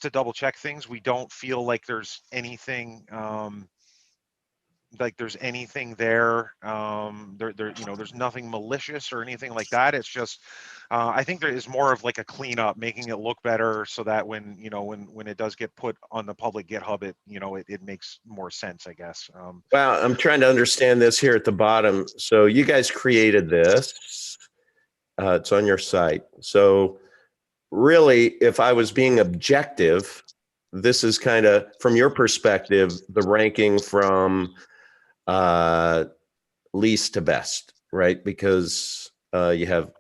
to double check things. We don't feel like there's anything there. There's nothing malicious or anything like that. It's just, I think there is more of like a cleanup, making it look better, so that when it does get put on the public GitHub, it makes more sense, I guess. Well, I'm trying to understand this here at the bottom. So you guys created this. It's on your site. So really, if I was being objective, this is kind of, from your perspective, the ranking from least to best, right? Because you have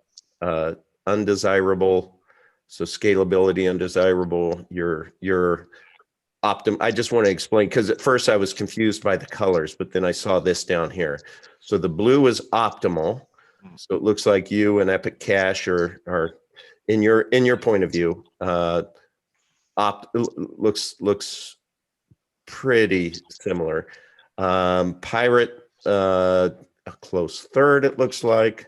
undesirable, so scalability, undesirable, your I just want to explain, because at first I was confused by the colors, but then I saw this down here. So the blue is optimal. So it looks like you and Epic Cash are in your point of view, looks pretty similar. Pirate, a close third, it looks like.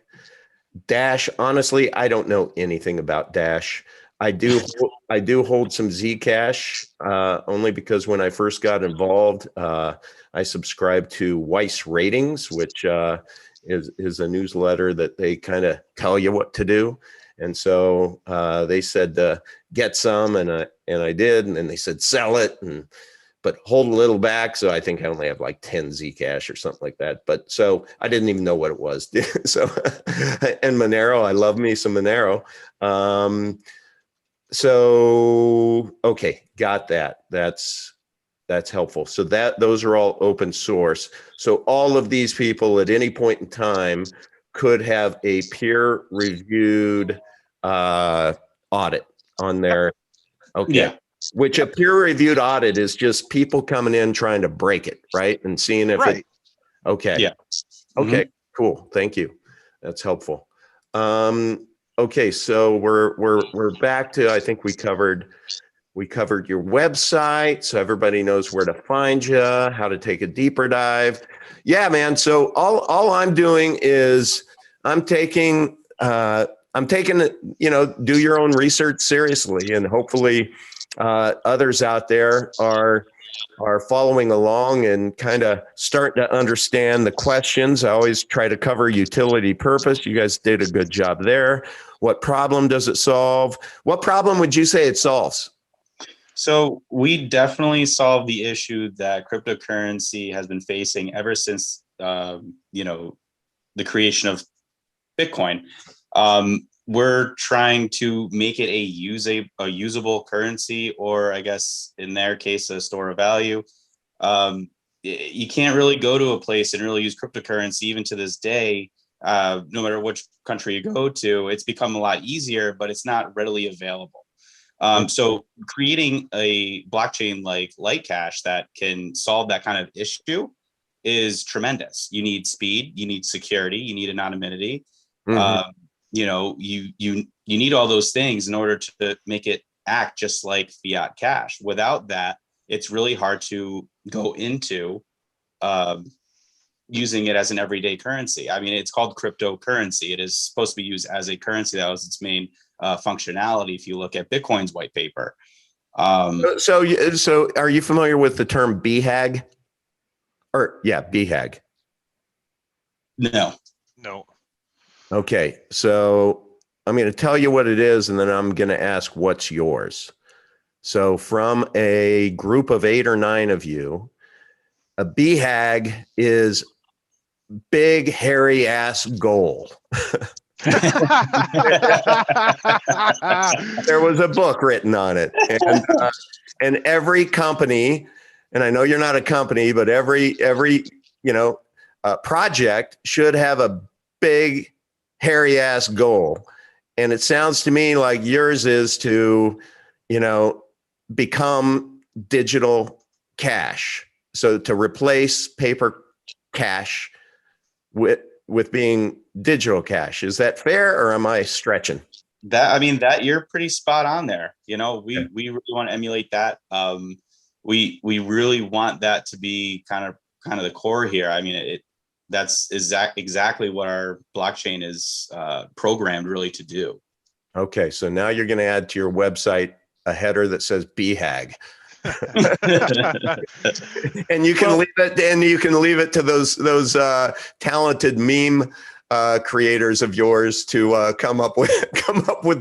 Dash, honestly, I don't know anything about Dash. I do hold some Zcash, only because when I first got involved, I subscribed to Weiss Ratings, which is a newsletter that they kind of tell you what to do. And so they said get some, and I did, and then they said sell it, but hold a little back. So I think I only have like 10 Zcash or something like that. But so I didn't even know what it was. So, and Monero, I love me some Monero. So, okay, got that. That's helpful. So those are all open source. So all of these people at any point in time could have a peer reviewed audit on their, okay. Yeah. Which a peer-reviewed audit is just people coming in trying to break it, right? And seeing if Right. it, okay. Yeah. Okay, cool. Thank you. That's helpful. Okay, so we're back to, I think we covered your website, so everybody knows where to find you, how to take a deeper dive. Yeah, man. So all I'm doing is I'm taking do your own research seriously, and hopefully others out there are following along and kind of starting to understand the questions. I always try to cover utility purpose. You guys did a good job there. What problem does it solve? What problem would you say it solves? So we definitely solve the issue that cryptocurrency has been facing ever since, the creation of Bitcoin. We're trying to make it a usable currency, or I guess in their case, a store of value. You can't really go to a place and really use cryptocurrency even to this day. No matter which country you go to, it's become a lot easier, but it's not readily available. So creating a blockchain like LightCash that can solve that kind of issue is tremendous. You need speed, you need security, you need anonymity. Mm-hmm. You need all those things in order to make it act just like fiat cash. Without that, it's really hard to go into using it as an everyday currency. I mean, it's called cryptocurrency. It is supposed to be used as a currency. That was its main functionality. If you look at Bitcoin's white paper. So are you familiar with the term BHAG? BHAG. No. Okay, so I'm going to tell you what it is, and then I'm going to ask what's yours. So from a group of 8 or 9 of you, a BHAG is big, hairy ass goal. There was a book written on it. And every company, and I know you're not a company, but every project should have a big, hairy ass goal. And it sounds to me like yours is to, become digital cash. So to replace paper cash with being digital cash. Is that fair, or am I stretching? That you're pretty spot on there. We really want to emulate that. We really want that to be kind of the core here. I mean, that's exactly what our blockchain is programmed really to do. Okay, so now you're going to add to your website a header that says BHAG. And you can leave it to those talented meme creators of yours to come up with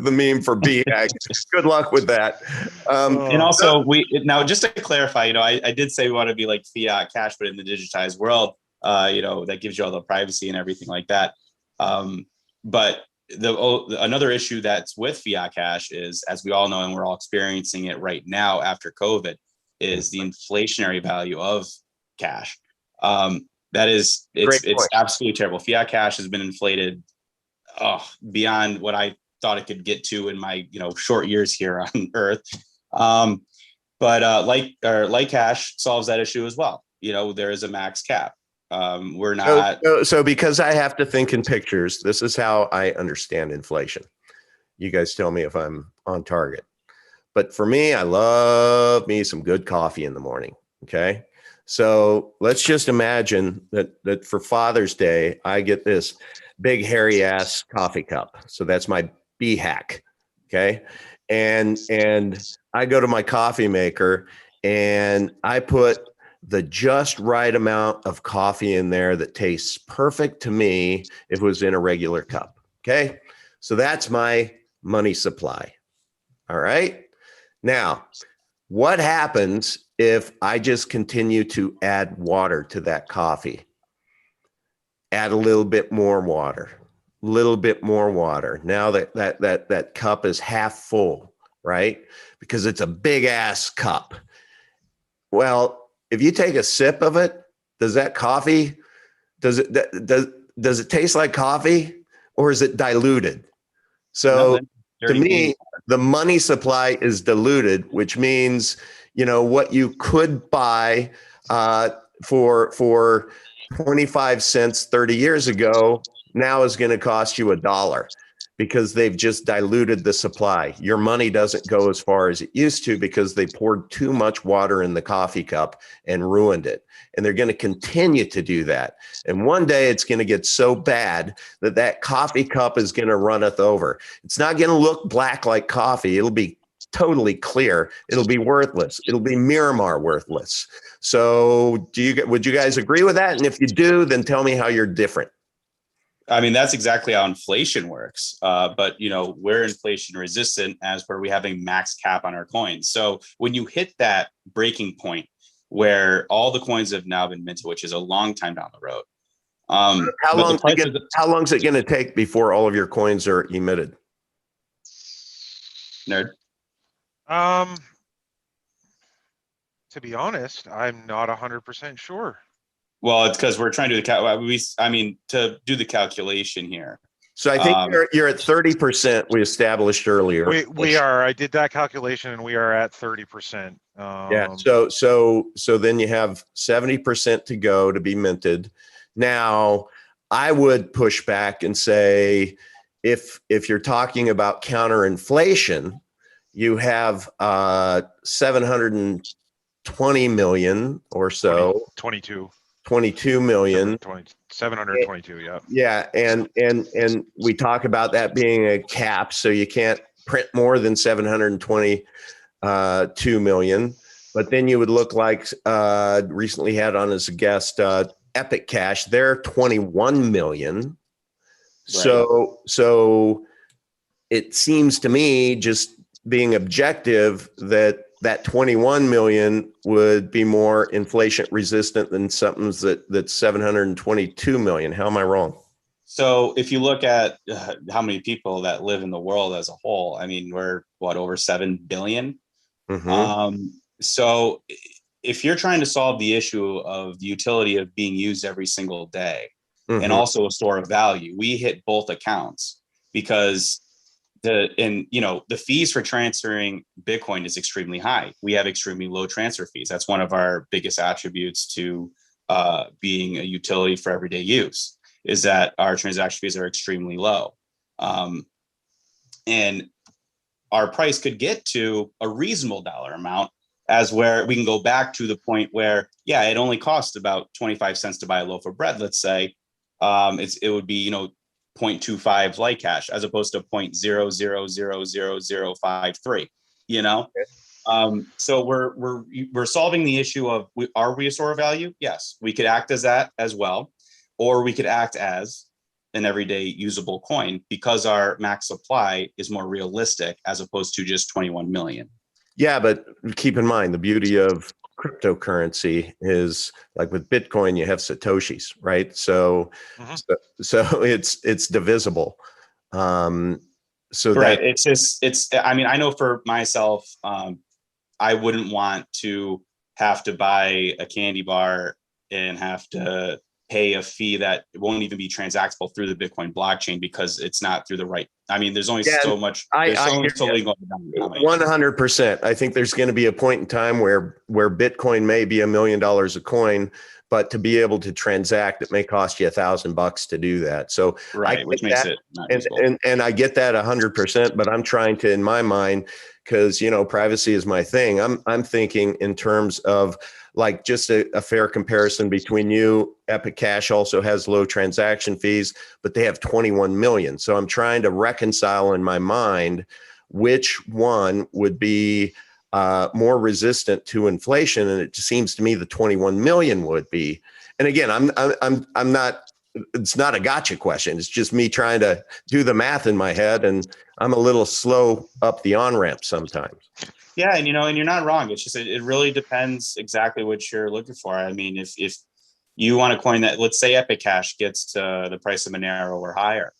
the meme for BHAG. Good luck with that. And also, now just to clarify, I did say we want to be like fiat cash, but in the digitized world, that gives you all the privacy and everything like that. But another issue that's with fiat cash is, as we all know, and we're all experiencing it right now after COVID, is the inflationary value of cash. That is, it's absolutely terrible. Fiat cash has been inflated beyond what I thought it could get to in my short years here on Earth. But LightCash solves that issue as well. There is a max cap. We're not. So because I have to think in pictures, this is how I understand inflation. You guys tell me if I'm on target. But for me, I love me some good coffee in the morning. Okay. So let's just imagine that for Father's Day, I get this big hairy ass coffee cup. So that's my BHAC. Okay. And I go to my coffee maker and I put the just right amount of coffee in there that tastes perfect to me if it was in a regular cup. Okay. So that's my money supply. All right. Now, what happens if I just continue to add water to that coffee? Add a little bit more water, little bit more water. Now that cup is half full, right? Because it's a big ass cup. Well, if you take a sip of it, does that coffee, does it taste like coffee, or is it diluted? So to me, the money supply is diluted, which means, what you could buy for 25 cents 30 years ago now is going to cost you $1 because they've just diluted the supply. Your money doesn't go as far as it used to because they poured too much water in the coffee cup and ruined it. And they're going to continue to do that. And one day it's going to get so bad that coffee cup is going to runneth over. It's not going to look black like coffee. It'll be totally clear. It'll be worthless. It'll be Miramar worthless. So would you guys agree with that? And if you do, then tell me how you're different. I mean, that's exactly how inflation works. But, we're inflation resistant as where we have a max cap on our coins. So when you hit that breaking point where all the coins have now been minted, which is a long time down the road. How long is it going to take before all of your coins are emitted? Nerd. To be honest, I'm not 100% sure. Well, it's because we're trying to do to do the calculation here. So I think you're at 30%. We established earlier. We are. I did that calculation, and we are at 30%. Yeah. So then you have 70% to go to be minted. Now, I would push back and say, if you're talking about counter inflation, you have 720 million or so. 22 million. 722, yeah. Yeah, and we talk about that being a cap, so you can't print more than 722 million. But then you would look like recently had on as a guest Epic Cash. They're 21 million. Right. So it seems to me, just being objective, that 21 million would be more inflation resistant than something that's 722 million. How am I wrong? So if you look at how many people that live in the world as a whole, I mean, we're over 7 billion. Mm-hmm. So if you're trying to solve the issue of the utility of being used every single day, mm-hmm. and also a store of value, we hit both accounts, because the fees for transferring Bitcoin is extremely high. We have extremely low transfer fees. That's one of our biggest attributes to being a utility for everyday use, is that our transaction fees are extremely low. And our price could get to a reasonable dollar amount, as where we can go back to the point where, yeah, it only costs about 25 cents to buy a loaf of bread, let's say. It would be, 0.25 LiteCash as opposed to 0.000053, So we're solving the issue of, are we a store of value? Yes, we could act as that as well, or we could act as an everyday usable coin, because our max supply is more realistic as opposed to just 21 million. Yeah, but keep in mind, the beauty of cryptocurrency is, like with Bitcoin, you have Satoshis, right? So, mm-hmm. so it's divisible. So right. that I mean, I know for myself, I wouldn't want to have to buy a candy bar and have to pay a fee that won't even be transactable through the Bitcoin blockchain because it's not through the right. I mean, there's only so much. There's only so many going down. 100%. I think there's going to be a point in time where Bitcoin may be $1 million a coin, but to be able to transact, it may cost you $1,000 to do that. So right, which makes it not useful. And I get that 100%, but I'm trying to, in my mind, because privacy is my thing. I'm thinking in terms of like just a fair comparison between you. Epic Cash also has low transaction fees, but they have 21 million. So I'm trying to reconcile in my mind which one would be more resistant to inflation, and it just seems to me the 21 million would be. And again, I'm not. It's not a gotcha question. It's just me trying to do the math in my head, and I'm a little slow up the on ramp sometimes. Yeah, and and you're not wrong. It's just it really depends exactly what you're looking for. I mean, if you want a coin that, let's say, Epic Cash gets to the price of Monero or higher,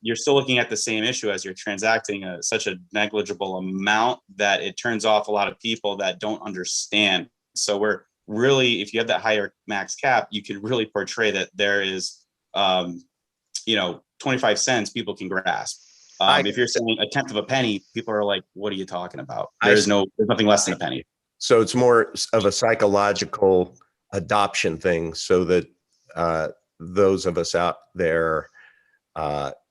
you're still looking at the same issue as you're transacting such a negligible amount that it turns off a lot of people that don't understand. So we're really, if you have that higher max cap, you can really portray that there is, 25 cents people can grasp. If you're saying a tenth of a penny, people are like, what are you talking about? There's nothing less than a penny. So it's more of a psychological adoption thing so that those of us out there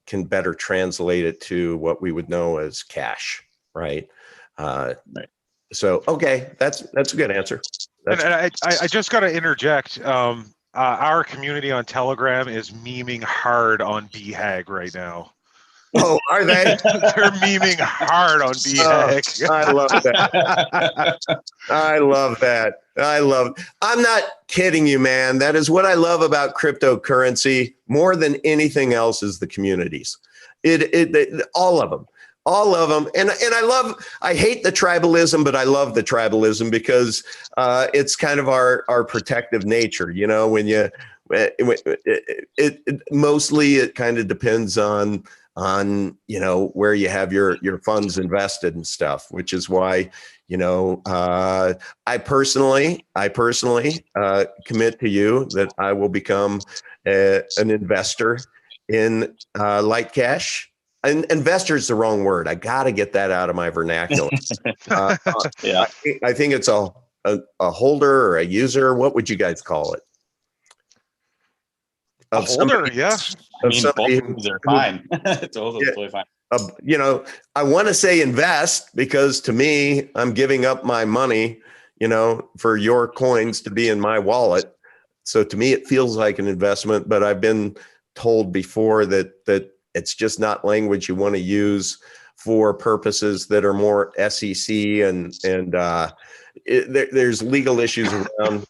can better translate it to what we would know as cash, right? Right. So, okay, that's a good answer. And I just got to interject. Our community on Telegram is memeing hard on BHAG right now. Oh, are they? They're memeing hard on BHAG. I love that. I love that. I'm not kidding you, man. That is what I love about cryptocurrency more than anything else is the communities. All of them. And I hate the tribalism, but I love the tribalism because it's kind of our protective nature. When mostly it kind of depends on where you have your funds invested and stuff, which is why I personally commit to you that I will become an investor in LightCash. And investor is the wrong word. I got to get that out of my vernacular. Yeah, I think it's a holder or a user. What would you guys call it? A holder, yeah. I mean, both are fine. Totally fine. I want to say invest because to me, I'm giving up my money, for your coins to be in my wallet. So to me, it feels like an investment, but I've been told before that it's just not language you want to use for purposes that are more SEC and there's legal issues around.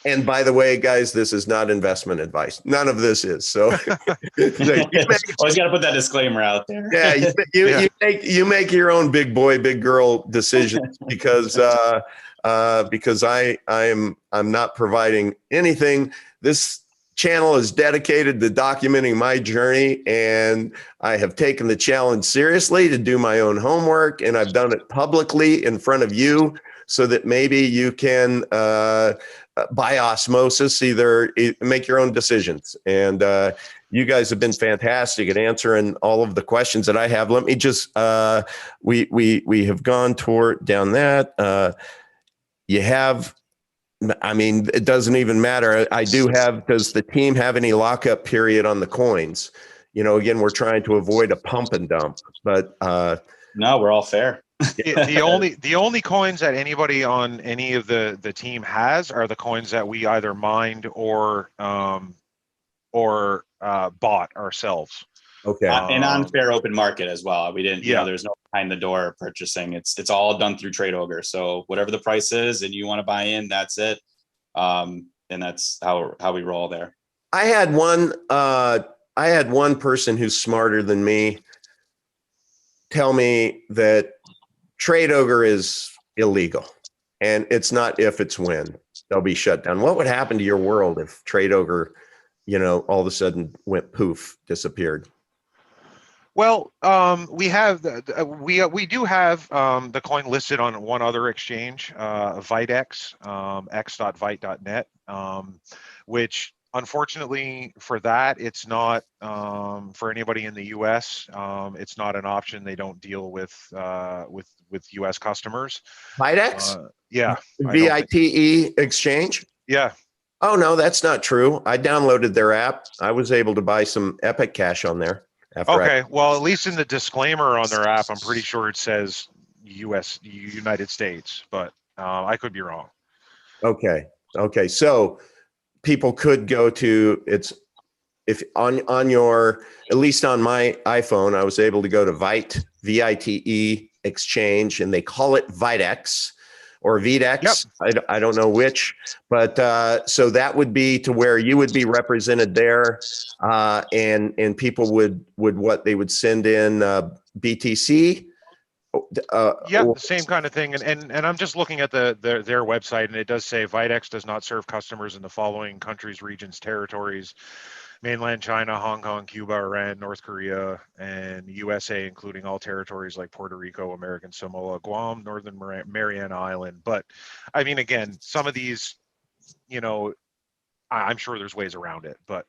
And by the way, guys, this is not investment advice. None of this is. So always got to put that disclaimer out there. Yeah, you make your own big boy, big girl decisions because I'm not providing anything. This channel is dedicated to documenting my journey, and I have taken the challenge seriously to do my own homework, and I've done it publicly in front of you so that maybe you can by osmosis either make your own decisions. And you guys have been fantastic at answering all of the questions that I have. Let me just we have gone down that. You have, I mean, it doesn't even matter. Does the team have any lockup period on the coins? Again, we're trying to avoid a pump and dump, but no, we're all fair. The only coins that anybody on any of the team has are the coins that we either mined or bought ourselves. Okay. And on fair open market as well. We didn't, there's no behind the door purchasing. It's all done through TradeOgre. So whatever the price is and you want to buy in, that's it. And that's how we roll there. I had one person who's smarter than me tell me that TradeOgre is illegal, and it's not if, it's when they'll be shut down. What would happen to your world if TradeOgre, all of a sudden went poof, disappeared? Well, we have we do have the coin listed on one other exchange, Vitex, x.vite.net, which unfortunately for that, it's not for anybody in the U.S. It's not an option. They don't deal with U.S. customers. Vitex? Yeah, I don't think. VITE exchange? Yeah. Oh, no, that's not true. I downloaded their app. I was able to buy some Epic Cash on there. Okay, well, at least in the disclaimer on their app, I'm pretty sure it says United States, but I could be wrong. Okay. So people could go to if on your, at least on my iPhone, I was able to go to Vite, VITE exchange, and they call it Vitex or Vitex. Yep. I don't know which, but so that would be to where you would be represented there, and people would what they would send in BTC. Yeah, the same kind of thing, and I'm just looking at their website, and it does say Vitex does not serve customers in the following countries, regions, territories: mainland China, Hong Kong, Cuba, Iran, North Korea, and USA, including all territories like Puerto Rico, American Samoa, Guam, Northern Mariana Island. But I mean, again, some of these, I'm sure there's ways around it, but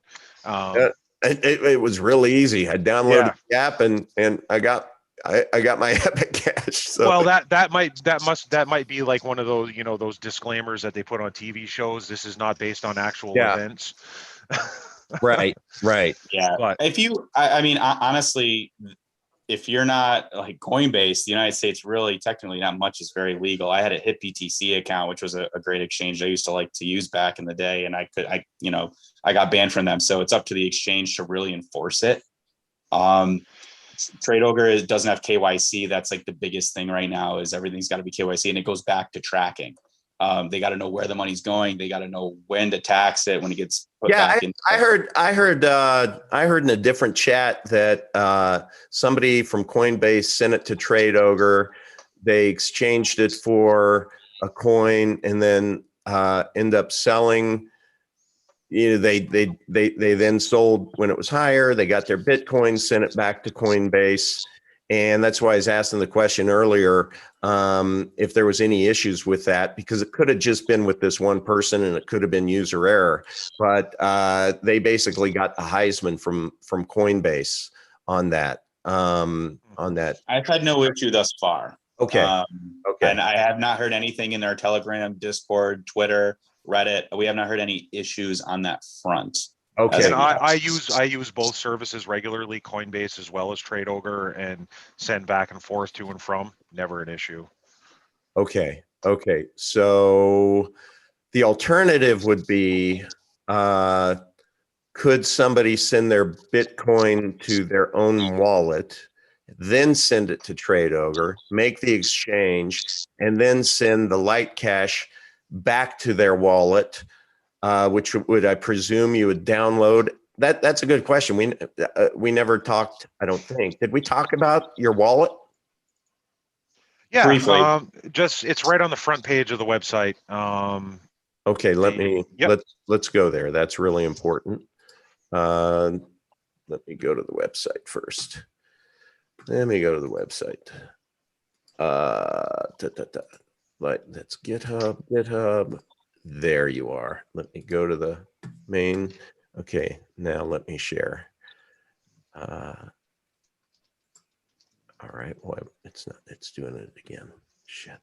it was really easy. I downloaded the app and I got my Epic Cash. So. Well, that might be like one of those, those disclaimers that they put on TV shows. This is not based on actual events. Right. Yeah. But I mean, honestly, if you're not like Coinbase, the United States, really technically not much is very legal. I had a HIT BTC account, which was a great exchange I used to like to use back in the day. And I got banned from them. So it's up to the exchange to really enforce it. TradeOgre doesn't have KYC. That's like the biggest thing right now, is everything's got to be KYC, and it goes back to tracking. They got to know where the money's going. They got to know when to tax it when it gets put back in. I heard in a different chat that somebody from Coinbase sent it to TradeOgre. They exchanged it for a coin and then end up selling. They then sold when it was higher. They got their Bitcoin, sent it back to Coinbase. And that's why I was asking the question earlier, if there was any issues with that, because it could have just been with this one person and it could have been user error. But they basically got the Heisman from Coinbase on that. I've had no issue thus far. Okay. And I have not heard anything in our Telegram, Discord, Twitter, Reddit. We have not heard any issues on that front. Okay. And I use both services regularly, Coinbase as well as TradeOgre, and send back and forth to and from. Never an issue. Okay. So the alternative would be, could somebody send their Bitcoin to their own wallet, then send it to TradeOgre, make the exchange, and then send the LightCash back to their wallet, which would, I presume, you would download? That's a good question. We never talked, I don't think. Did we talk about your wallet? Yeah, briefly. It's right on the front page of the website. Okay, let's go there. That's really important. Let me go to the website first. Like, that's GitHub. There you are. Let me go to the main. Okay, now let me share. All right. Well, it's not. It's doing it again. Shit.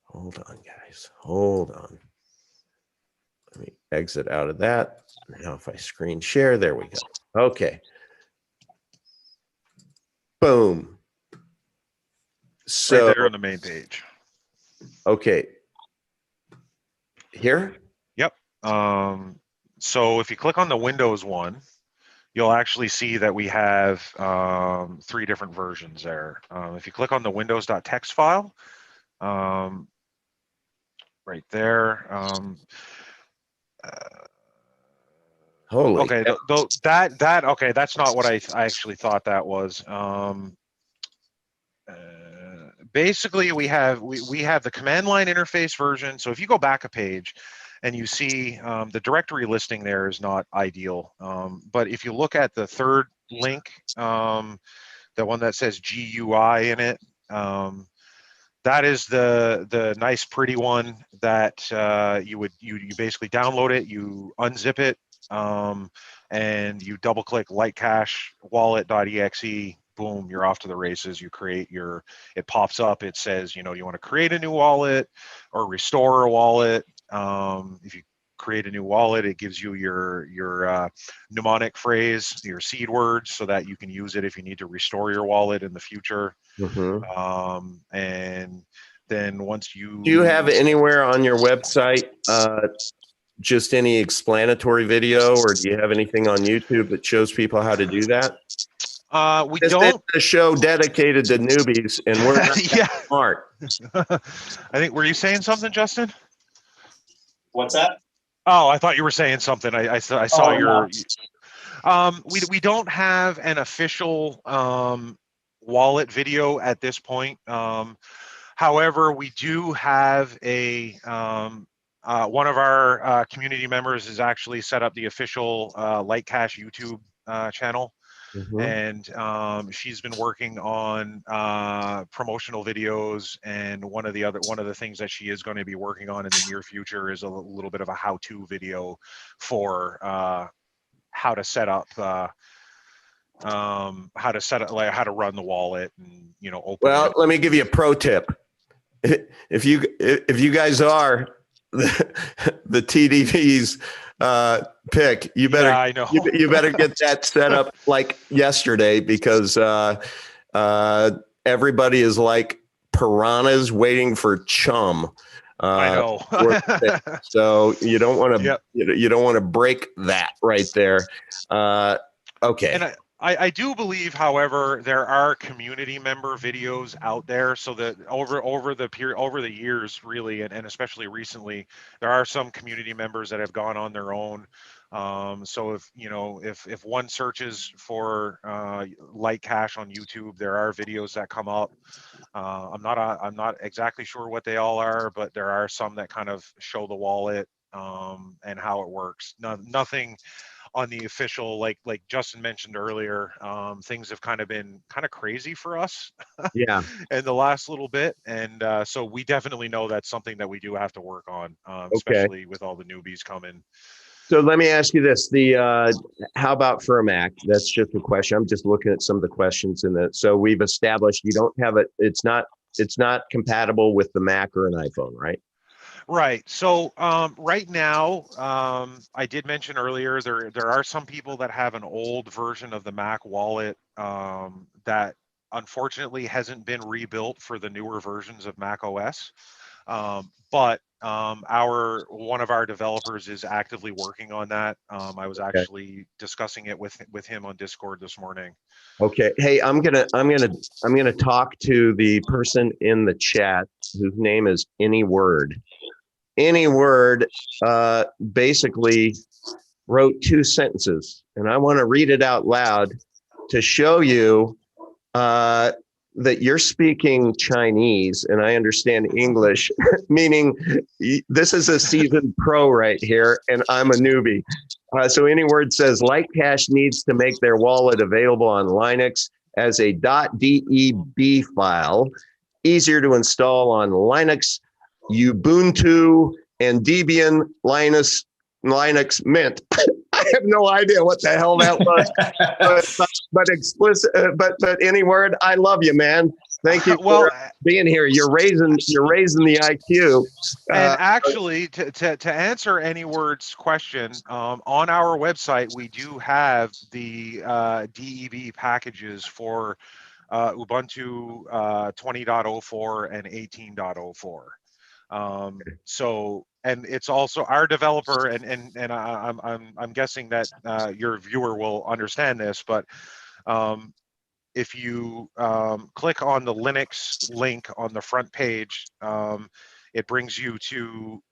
Hold on, guys. Hold on. Let me exit out of that. Now, if I screen share, there we go. Okay. Boom. So right there on the main page. Okay. Here? Yep. So if you click on the Windows one, you'll actually see that we have 3 different versions there. If you click on the windows.txt file, right there. Holy. Okay, okay, that's not what I actually thought that was. Basically, we have the command line interface version. So if you go back a page and you see the directory listing there is not ideal. But if you look at the third link, the one that says GUI in it. That is the nice pretty one that you basically download it, you unzip it, and you double click LightCash wallet.exe. Boom, you're off to the races. You create your, it pops up, it says, you know, you want to create a new wallet or restore a wallet. If you create a new wallet, it gives you your mnemonic phrase, your seed words, so that you can use it if you need to restore your wallet in the future. And then once you... Do you have anywhere on your website just any explanatory video, or do you have anything on YouTube that shows people how to do that? We This don't. is a show dedicated to newbies, and we're not that smart. I think, were you saying something, Justin? What's that? Oh, I thought you were saying something. I saw your... No. We don't have an official wallet video at this point. However, we do have a one of our community members has actually set up the official LightCash YouTube channel. And she's been working on promotional videos, and one of the things that she is going to be working on in the near future is a little bit of a how-to video for how to set up like how to run the wallet and, you know, open it. Let me give you a pro tip. If you guys are the TDV's pick, you better, I know. you better get that set up like yesterday, because everybody is like piranhas waiting for chum. I know. So you don't want to, you don't want to break that right there. Okay. And I do believe, however, there are community member videos out there, so that over the years, really, and especially recently, there are some community members that have gone on their own. So if, you know, if one searches for LightCash on YouTube, there are videos that come up. I'm not exactly sure what they all are, but there are some that kind of show the wallet and how it works. Nothing on the official, like Justin mentioned earlier. Things have kind of been crazy for us in the last little bit, and so we definitely know that's something that we do have to work on, especially with all the newbies coming. So let me ask you this: how about for a Mac? That's just a question. I'm just looking at some of the questions in that. So we've established you don't have it. It's not compatible with the Mac or an iPhone, right? Right. So right now, I did mention earlier, there are some people that have an old version of the Mac wallet that unfortunately hasn't been rebuilt for the newer versions of Mac OS. But one of our developers is actively working on that. I was actually discussing it with him on Discord this morning. Okay. Hey, I'm gonna talk to the person in the chat whose name is Anyword. Anyword basically wrote 2 sentences, and I want to read it out loud to show you that you're speaking Chinese and I understand English, meaning this is a seasoned pro right here, and I'm a newbie. So Anyword says, LightCash needs to make their wallet available on Linux as a .deb file, easier to install on Linux, Ubuntu, and Debian, Linux Mint. I have no idea what the hell that was, but explicit. But Anyword, I love you, man. Thank you for being here. You're raising the IQ. And actually, to answer Anyword's question, on our website we do have the DEB packages for Ubuntu 20.04 and 18.04. So, and it's also our developer, and I'm guessing that your viewer will understand this, but if you click on the Linux link on the front page, it brings you to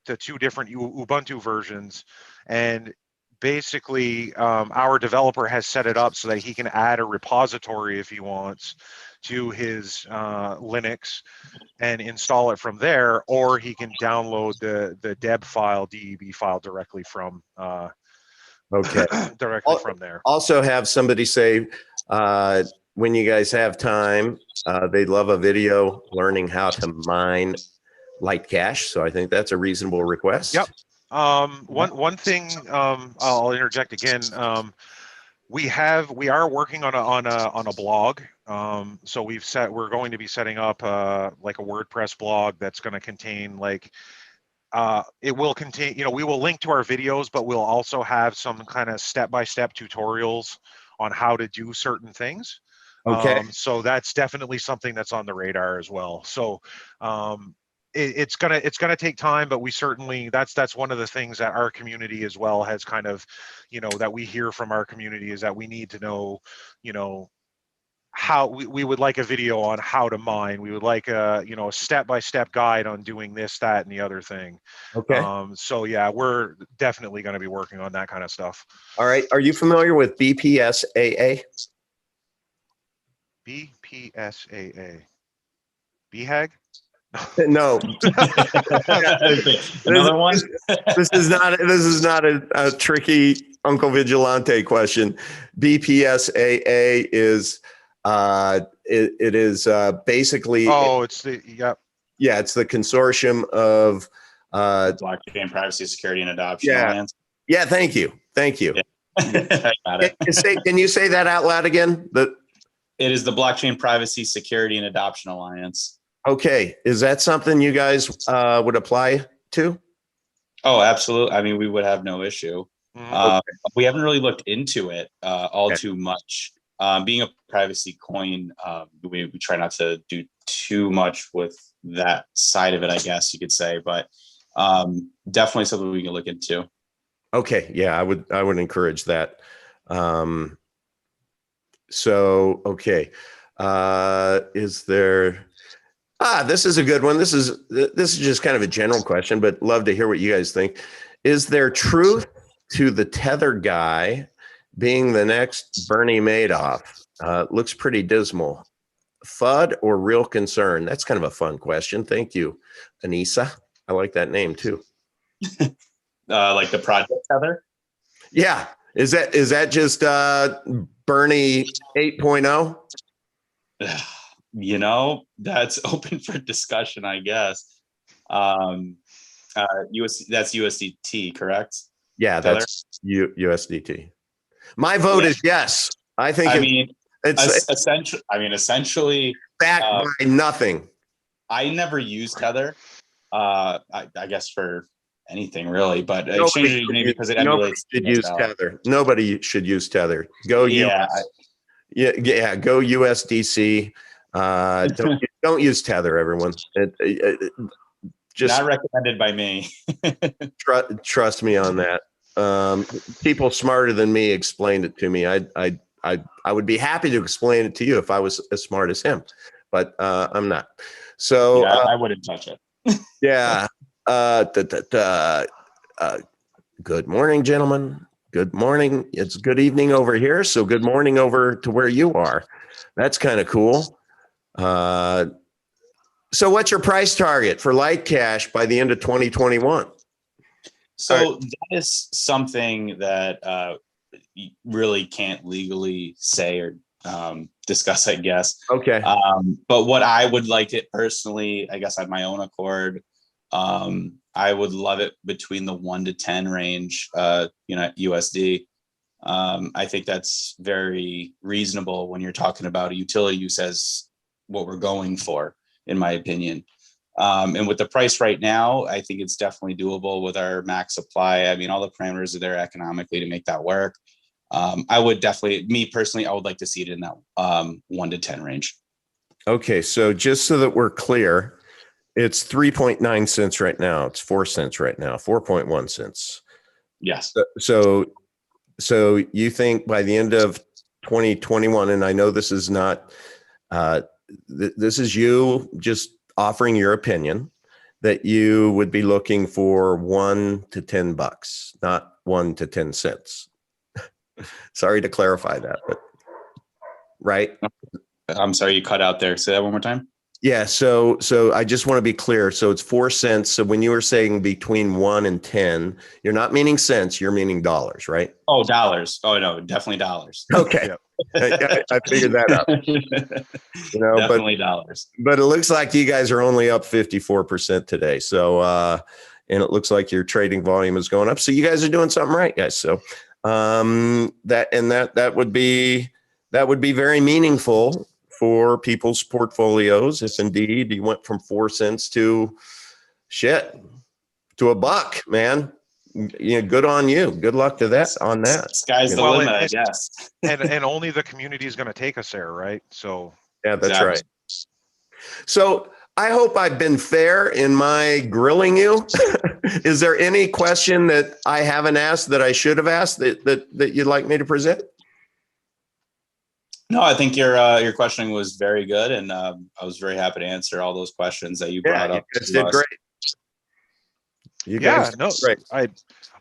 2 different Ubuntu versions, and basically our developer has set it up so that he can add a repository if he wants to his Linux and install it from there, or he can download the deb file directly from from there. Also have somebody say when you guys have time, they'd love a video learning how to mine LightCash. So I think that's a reasonable request. Yep. One thing, I'll interject again. We are working on a blog. So we're going to be setting up like a WordPress blog that's going to contain like it will contain, we will link to our videos, but we'll also have some kind of step-by-step tutorials on how to do certain things. Okay. So that's definitely something that's on the radar as well. So it's gonna take time, but we certainly, that's one of the things that our community as well has kind of, that we hear from our community, is that we need to know, how we would like a video on how to mine. We would like a step-by-step guide on doing this, that, and the other thing. Okay. So yeah, we're definitely going to be working on that kind of stuff. All right. Are you familiar with BPSAA? BPSAA. BHAG? No. Another one. This is not a tricky Uncle Vigilante question. BPSAA is it is basically it's the it's the consortium of Blockchain Privacy, Security, and Adoption Alliance. Yeah, thank you. Yeah. I got it. Can you say that out loud again? It is the Blockchain Privacy, Security, and Adoption Alliance. Okay, is that something you guys would apply to? Oh, absolutely. I mean, we would have no issue. We haven't really looked into it too much. Being a privacy coin, we try not to do too much with that side of it, I guess you could say, but definitely something we can look into. Okay. Yeah, I would encourage that. So, okay. Is there, this is a good one. This is just kind of a general question, but love to hear what you guys think. Is there truth to the Tether guy being the next Bernie Madoff? Looks pretty dismal. FUD or real concern? That's kind of a fun question. Thank you, Anissa. I like that name too. Like the Project Tether? Yeah. Is that just Bernie 8.0? That's open for discussion, I guess. That's USDT, correct? Yeah, Tether? that's USDT. My vote is yes. I think it's essentially backed by nothing. I never used Tether. I guess for anything really, but exchange your name because it emulates. Nobody should use Tether. Go go USDC. Don't use Tether, everyone. Just not recommended by me. trust me on that. People smarter than me explained it to me. I would be happy to explain it to you if I was as smart as him, but I'm not. So I wouldn't touch it. Yeah. Good morning, gentlemen. Good morning. It's good evening over here. So good morning over to where you are. That's kind of cool. So what's your price target for LightCash by the end of 2021? So that is something that you really can't legally say or discuss, I guess. Okay. But what I would like it personally, I guess on my own accord, I would love it between the 1 to 10 range, USD. I think that's very reasonable when you're talking about a utility use as what we're going for, in my opinion. And with the price right now, I think it's definitely doable with our max supply. I mean, all the parameters are there economically to make that work. I would definitely, me personally, I would like to see it in that 1 to 10 range. Okay, so just so that we're clear, it's 3.9 cents right now. It's 4 cents right now, 4.1 cents. Yes. So you think by the end of 2021, and I know this is not, this is you just offering your opinion, that you would be looking for $1 to $10, not 1 to 10 cents. Sorry to clarify that, but right. I'm sorry, you cut out there. Say that one more time. Yeah. So I just want to be clear. So it's 4 cents. So when you were saying between 1 and 10, you're not meaning cents, you're meaning dollars, right? Oh, dollars. Oh no, definitely dollars. Okay. Yep. I figured that out. Definitely dollars. But it looks like you guys are only up 54% today. So, and it looks like your trading volume is going up. So you guys are doing something right, guys. So, that would be very meaningful for people's portfolios. If indeed you went from 4 cents to $1, man. Good on you. Good luck to that on that. Sky's the limit, I guess. and only the community is going to take us there, right? So yeah, that's right. So I hope I've been fair in my grilling you. Is there any question that I haven't asked that I should have asked that you'd like me to present? No, I think your questioning was very good, and I was very happy to answer all those questions that you brought up. You guys did great. You guys did great.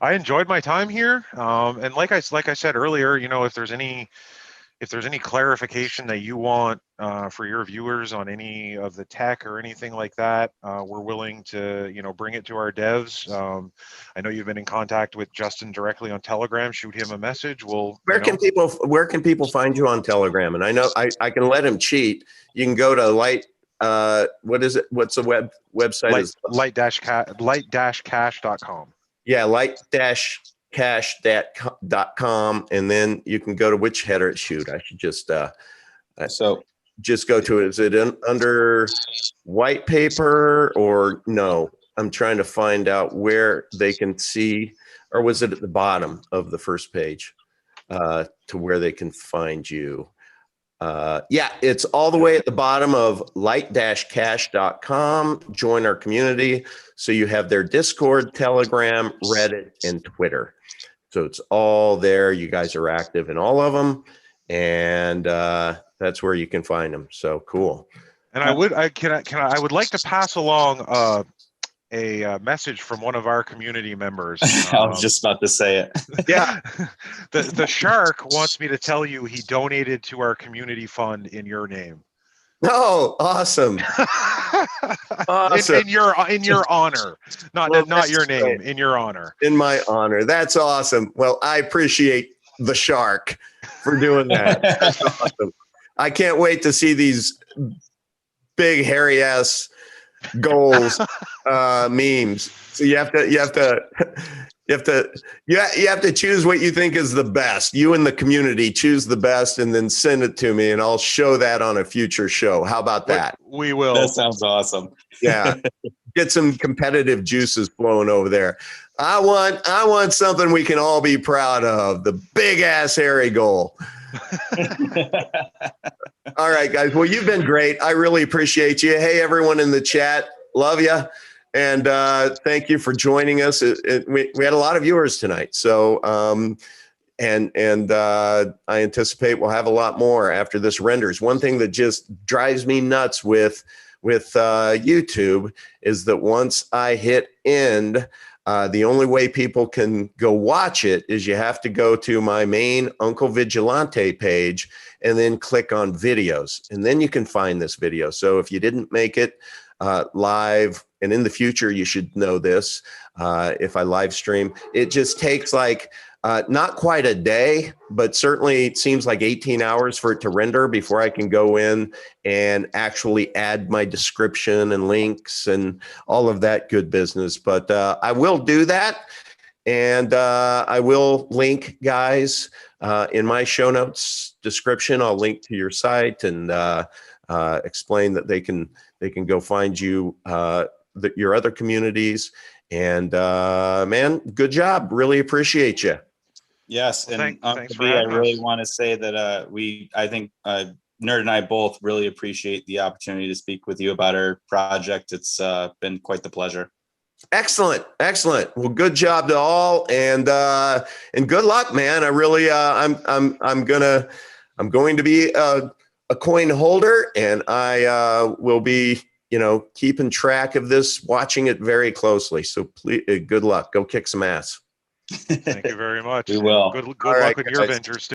I enjoyed my time here, and like I said earlier, if there's any clarification that you want for your viewers on any of the tech or anything like that, we're willing to bring it to our devs. I know you've been in contact with Justin directly on Telegram. Shoot him a message. Where can people find you on Telegram? And I know I can let him cheat. You can go to what is it? What's the website? LightCash.com. Yeah, LightCash.com, and then you can go to which header it shoot. I should just just go to it. Is it under white paper or no? I'm trying to find out where they can see, or was it at the bottom of the first page to where they can find you? Yeah, it's all the way at the bottom of light-cash.com. Join our community. So you have their Discord, Telegram, Reddit, and Twitter. So it's all there. You guys are active in all of them. And that's where you can find them. So cool. And I would like to pass along a message from one of our community members. I was just about to say it. Yeah. The shark wants me to tell you he donated to our community fund in your name. Oh, awesome. Awesome. In your honor. Not your name, great. In your honor. In my honor. That's awesome. Well, I appreciate the shark for doing that. That's awesome. I can't wait to see these big hairy ass goals memes. So you have to choose what you think is the best. You and the community choose the best and then send it to me and I'll show that on a future show. How about that? We will. That sounds awesome. Yeah. Get some competitive juices flowing over there. I want something we can all be proud of. The big ass hairy goal. All right, guys. Well, you've been great. I really appreciate you. Hey, everyone in the chat. Love you. And thank you for joining us. We had a lot of viewers tonight. So, I anticipate we'll have a lot more after this renders. One thing that just drives me nuts with YouTube is that once I hit end, the only way people can go watch it is you have to go to my main Uncle Vigilante page and then click on videos. And then you can find this video. So if you didn't make it live, and in the future, you should know this, if I live stream, it just takes like not quite a day, but certainly it seems like 18 hours for it to render before I can go in and actually add my description and links and all of that good business. But I will do that. And I will link, guys, in my show notes description. I'll link to your site and explain that they can go find you, your other communities. And man, good job. Really appreciate you. Yes, and thanks I really want to say that I think Nerd and I both really appreciate the opportunity to speak with you about our project. It's been quite the pleasure. Excellent. Well, good job to all, and good luck, man. I really, I'm going to be a coin holder, and I will be, keeping track of this, watching it very closely. So please, good luck. Go kick some ass. Thank you very much. We will. Good luck with your ventures.